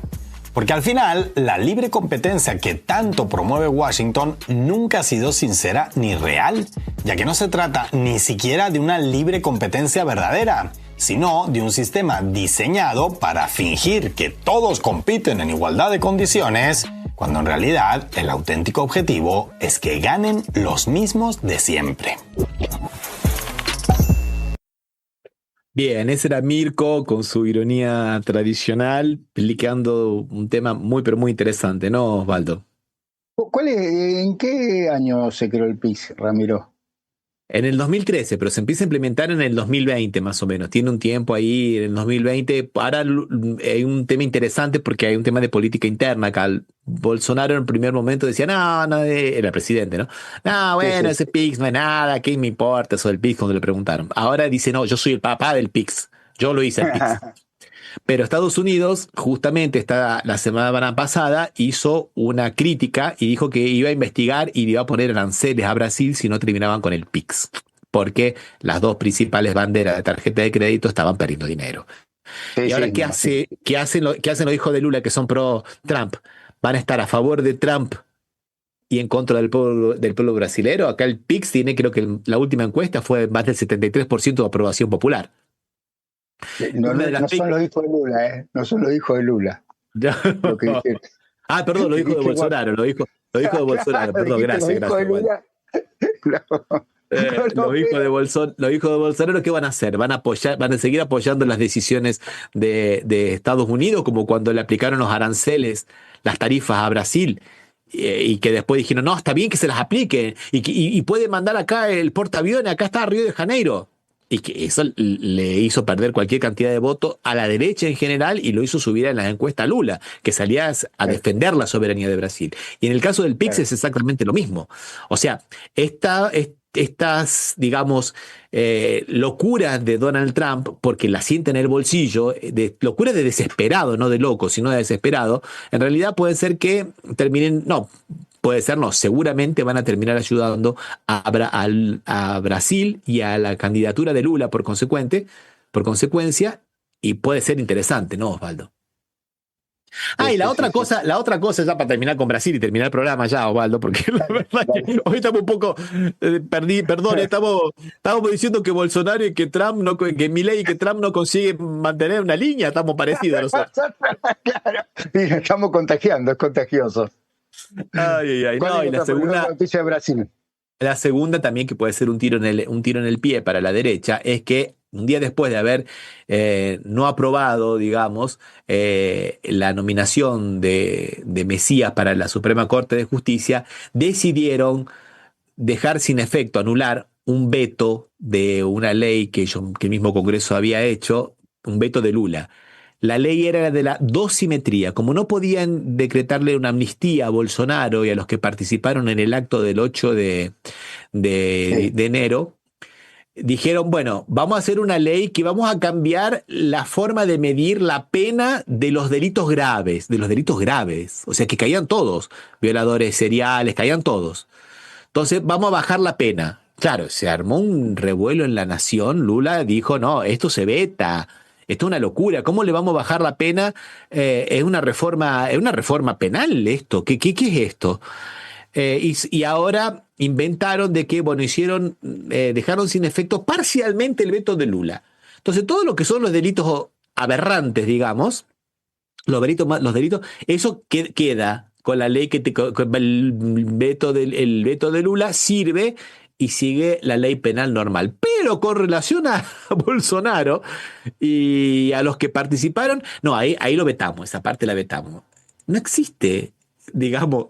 Porque al final, la libre competencia que tanto promueve Washington nunca ha sido sincera ni real, ya que no se trata ni siquiera de una libre competencia verdadera, sino de un sistema diseñado para fingir que todos compiten en igualdad de condiciones, cuando en realidad el auténtico objetivo es que ganen los mismos de siempre. Bien, ese era Mirko con su ironía tradicional, explicando un tema muy pero muy interesante, ¿no, Osvaldo? ¿En qué año se creó el Pix, Ramiro? En el 2013, pero se empieza a implementar en el 2020 más o menos. Tiene un tiempo ahí en el 2020. Ahora hay un tema interesante porque hay un tema de política interna acá. Bolsonaro en el primer momento decía, no, era presidente, ¿no? No, bueno, ese Pix no es nada, ¿qué me importa eso del Pix? Cuando le preguntaron. Ahora dice, no, yo soy el papá del Pix. Yo lo hice el Pix. Pero Estados Unidos, justamente la semana pasada, hizo una crítica y dijo que iba a investigar y iba a poner aranceles a Brasil si no terminaban con el Pix. Porque las dos principales banderas de tarjeta de crédito estaban perdiendo dinero. Y ahora, ¿qué hacen los hijos de Lula que son pro Trump? ¿Van a estar a favor de Trump y en contra del pueblo brasilero? Acá el Pix tiene, creo que la última encuesta fue más del 73% de aprobación popular. No son los hijos de Lula, no son los hijos de Lula. Perdón, los hijos de Bolsonaro, los hijos de Bolsonaro, perdón, gracias. Los hijos de Bolsonaro, ¿qué van a hacer? ¿Van a seguir apoyando las decisiones de Estados Unidos, como cuando le aplicaron los aranceles, las tarifas a Brasil? Y que después dijeron, no, está bien que se las aplique y puede mandar acá el portaaviones, acá está Río de Janeiro. Y que eso le hizo perder cualquier cantidad de votos a la derecha en general y lo hizo subir en las encuestas a Lula, que salía a defender la soberanía de Brasil. Y en el caso del Pix es exactamente lo mismo. O sea, estas, digamos, locuras de Donald Trump, porque la sienten en el bolsillo, locuras de desesperado, no de loco, sino de desesperado, en realidad puede ser que terminen, puede ser, no, seguramente van a terminar ayudando a Brasil y a la candidatura de Lula por consecuencia, y puede ser interesante, ¿no, Osvaldo? Y la otra cosa, ya para terminar con Brasil y terminar el programa ya, Osvaldo, porque la verdad que hoy estamos un poco, estamos diciendo que Bolsonaro y que Trump, que Milei y que Trump no consiguen mantener una línea, estamos parecidos nosotros. Claro, estamos contagiando, es contagioso. Ay. No, y la segunda noticia de Brasil. La segunda también, que puede ser un tiro en el pie para la derecha, es que un día después de haber no aprobado, digamos, la nominación de Mesías para la Suprema Corte de Justicia, decidieron dejar sin efecto, anular un veto de una ley que el mismo Congreso había hecho, un veto de Lula. La ley era de la dosimetría. Como no podían decretarle una amnistía a Bolsonaro y a los que participaron en el acto del 8 de enero, dijeron, bueno, vamos a hacer una ley que vamos a cambiar la forma de medir la pena de los delitos graves, o sea, que caían todos, violadores seriales, caían todos. Entonces, vamos a bajar la pena. Claro, se armó un revuelo en la nación. Lula dijo, no, esto se veta. Esto es una locura. ¿Cómo le vamos a bajar la pena? Es una reforma penal esto. ¿Qué es esto? Y ahora inventaron de que, bueno, dejaron sin efecto parcialmente el veto de Lula. Entonces, todo lo que son los delitos aberrantes, digamos, los delitos, eso queda con la ley con el veto de Lula sirve y sigue la ley penal normal. Pero con relación a Bolsonaro y a los que participaron, no, ahí lo vetamos, esa parte la vetamos. No existe, digamos,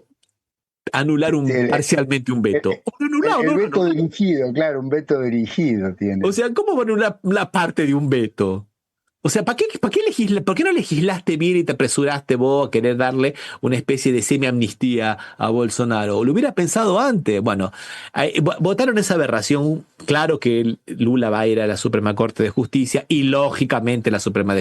anular parcialmente un veto. El veto dirigido, claro, un veto dirigido tiene. O sea, ¿cómo va a anular la parte de un veto? O sea, ¿por qué no legislaste bien y te apresuraste vos a querer darle una especie de semi-amnistía a Bolsonaro? ¿Lo hubiera pensado antes? Bueno, votaron esa aberración. Claro que Lula va a ir a la Suprema Corte de Justicia y lógicamente la Suprema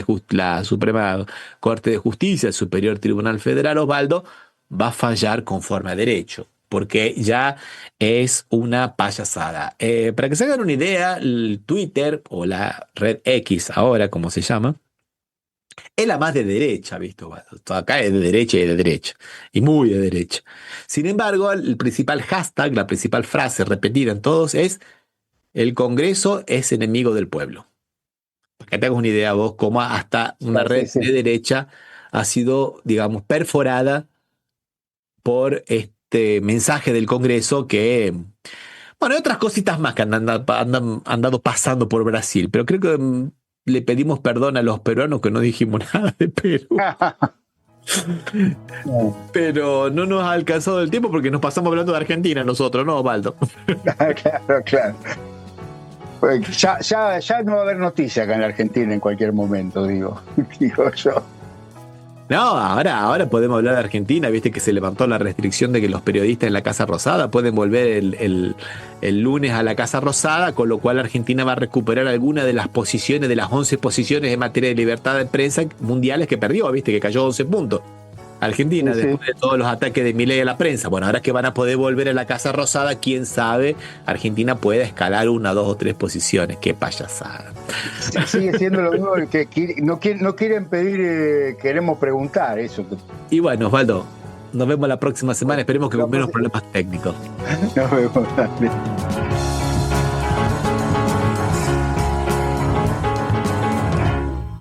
Corte de Justicia, el Superior Tribunal Federal, Osvaldo, va a fallar conforme a derecho, porque ya es una payasada. Para que se hagan una idea, el Twitter, o la red X ahora, como se llama, es la más de derecha, ¿viste? Acá es de derecha y de derecha, y muy de derecha. Sin embargo, el principal hashtag, la principal frase repetida en todos es: el Congreso es enemigo del pueblo. Para que te hagas una idea vos, cómo hasta una red de derecha ha sido, digamos, perforada por este mensaje del Congreso que, bueno, hay otras cositas más que han andado pasando por Brasil, pero creo que le pedimos perdón a los peruanos que no dijimos nada de Perú. Pero no nos ha alcanzado el tiempo porque nos pasamos hablando de Argentina nosotros, ¿no, Osvaldo? Claro. Pues ya no va a haber noticia acá en la Argentina en cualquier momento, digo yo. No, ahora podemos hablar de Argentina. Viste que se levantó la restricción de que los periodistas en la Casa Rosada pueden volver el lunes a la Casa Rosada, con lo cual Argentina va a recuperar alguna de las posiciones, de las 11 posiciones en materia de libertad de prensa mundiales que perdió. Viste que cayó 11 puntos. Argentina, después de todos los ataques de Milei a la prensa. Bueno, ahora que van a poder volver a la Casa Rosada, quién sabe, Argentina puede escalar 1, 2 o 3 posiciones. Qué payasada. Sigue siendo lo mismo que no quieren pedir, queremos preguntar eso. Y bueno, Osvaldo, nos vemos la próxima semana. Esperemos que con menos problemas técnicos. Nos vemos. Dale.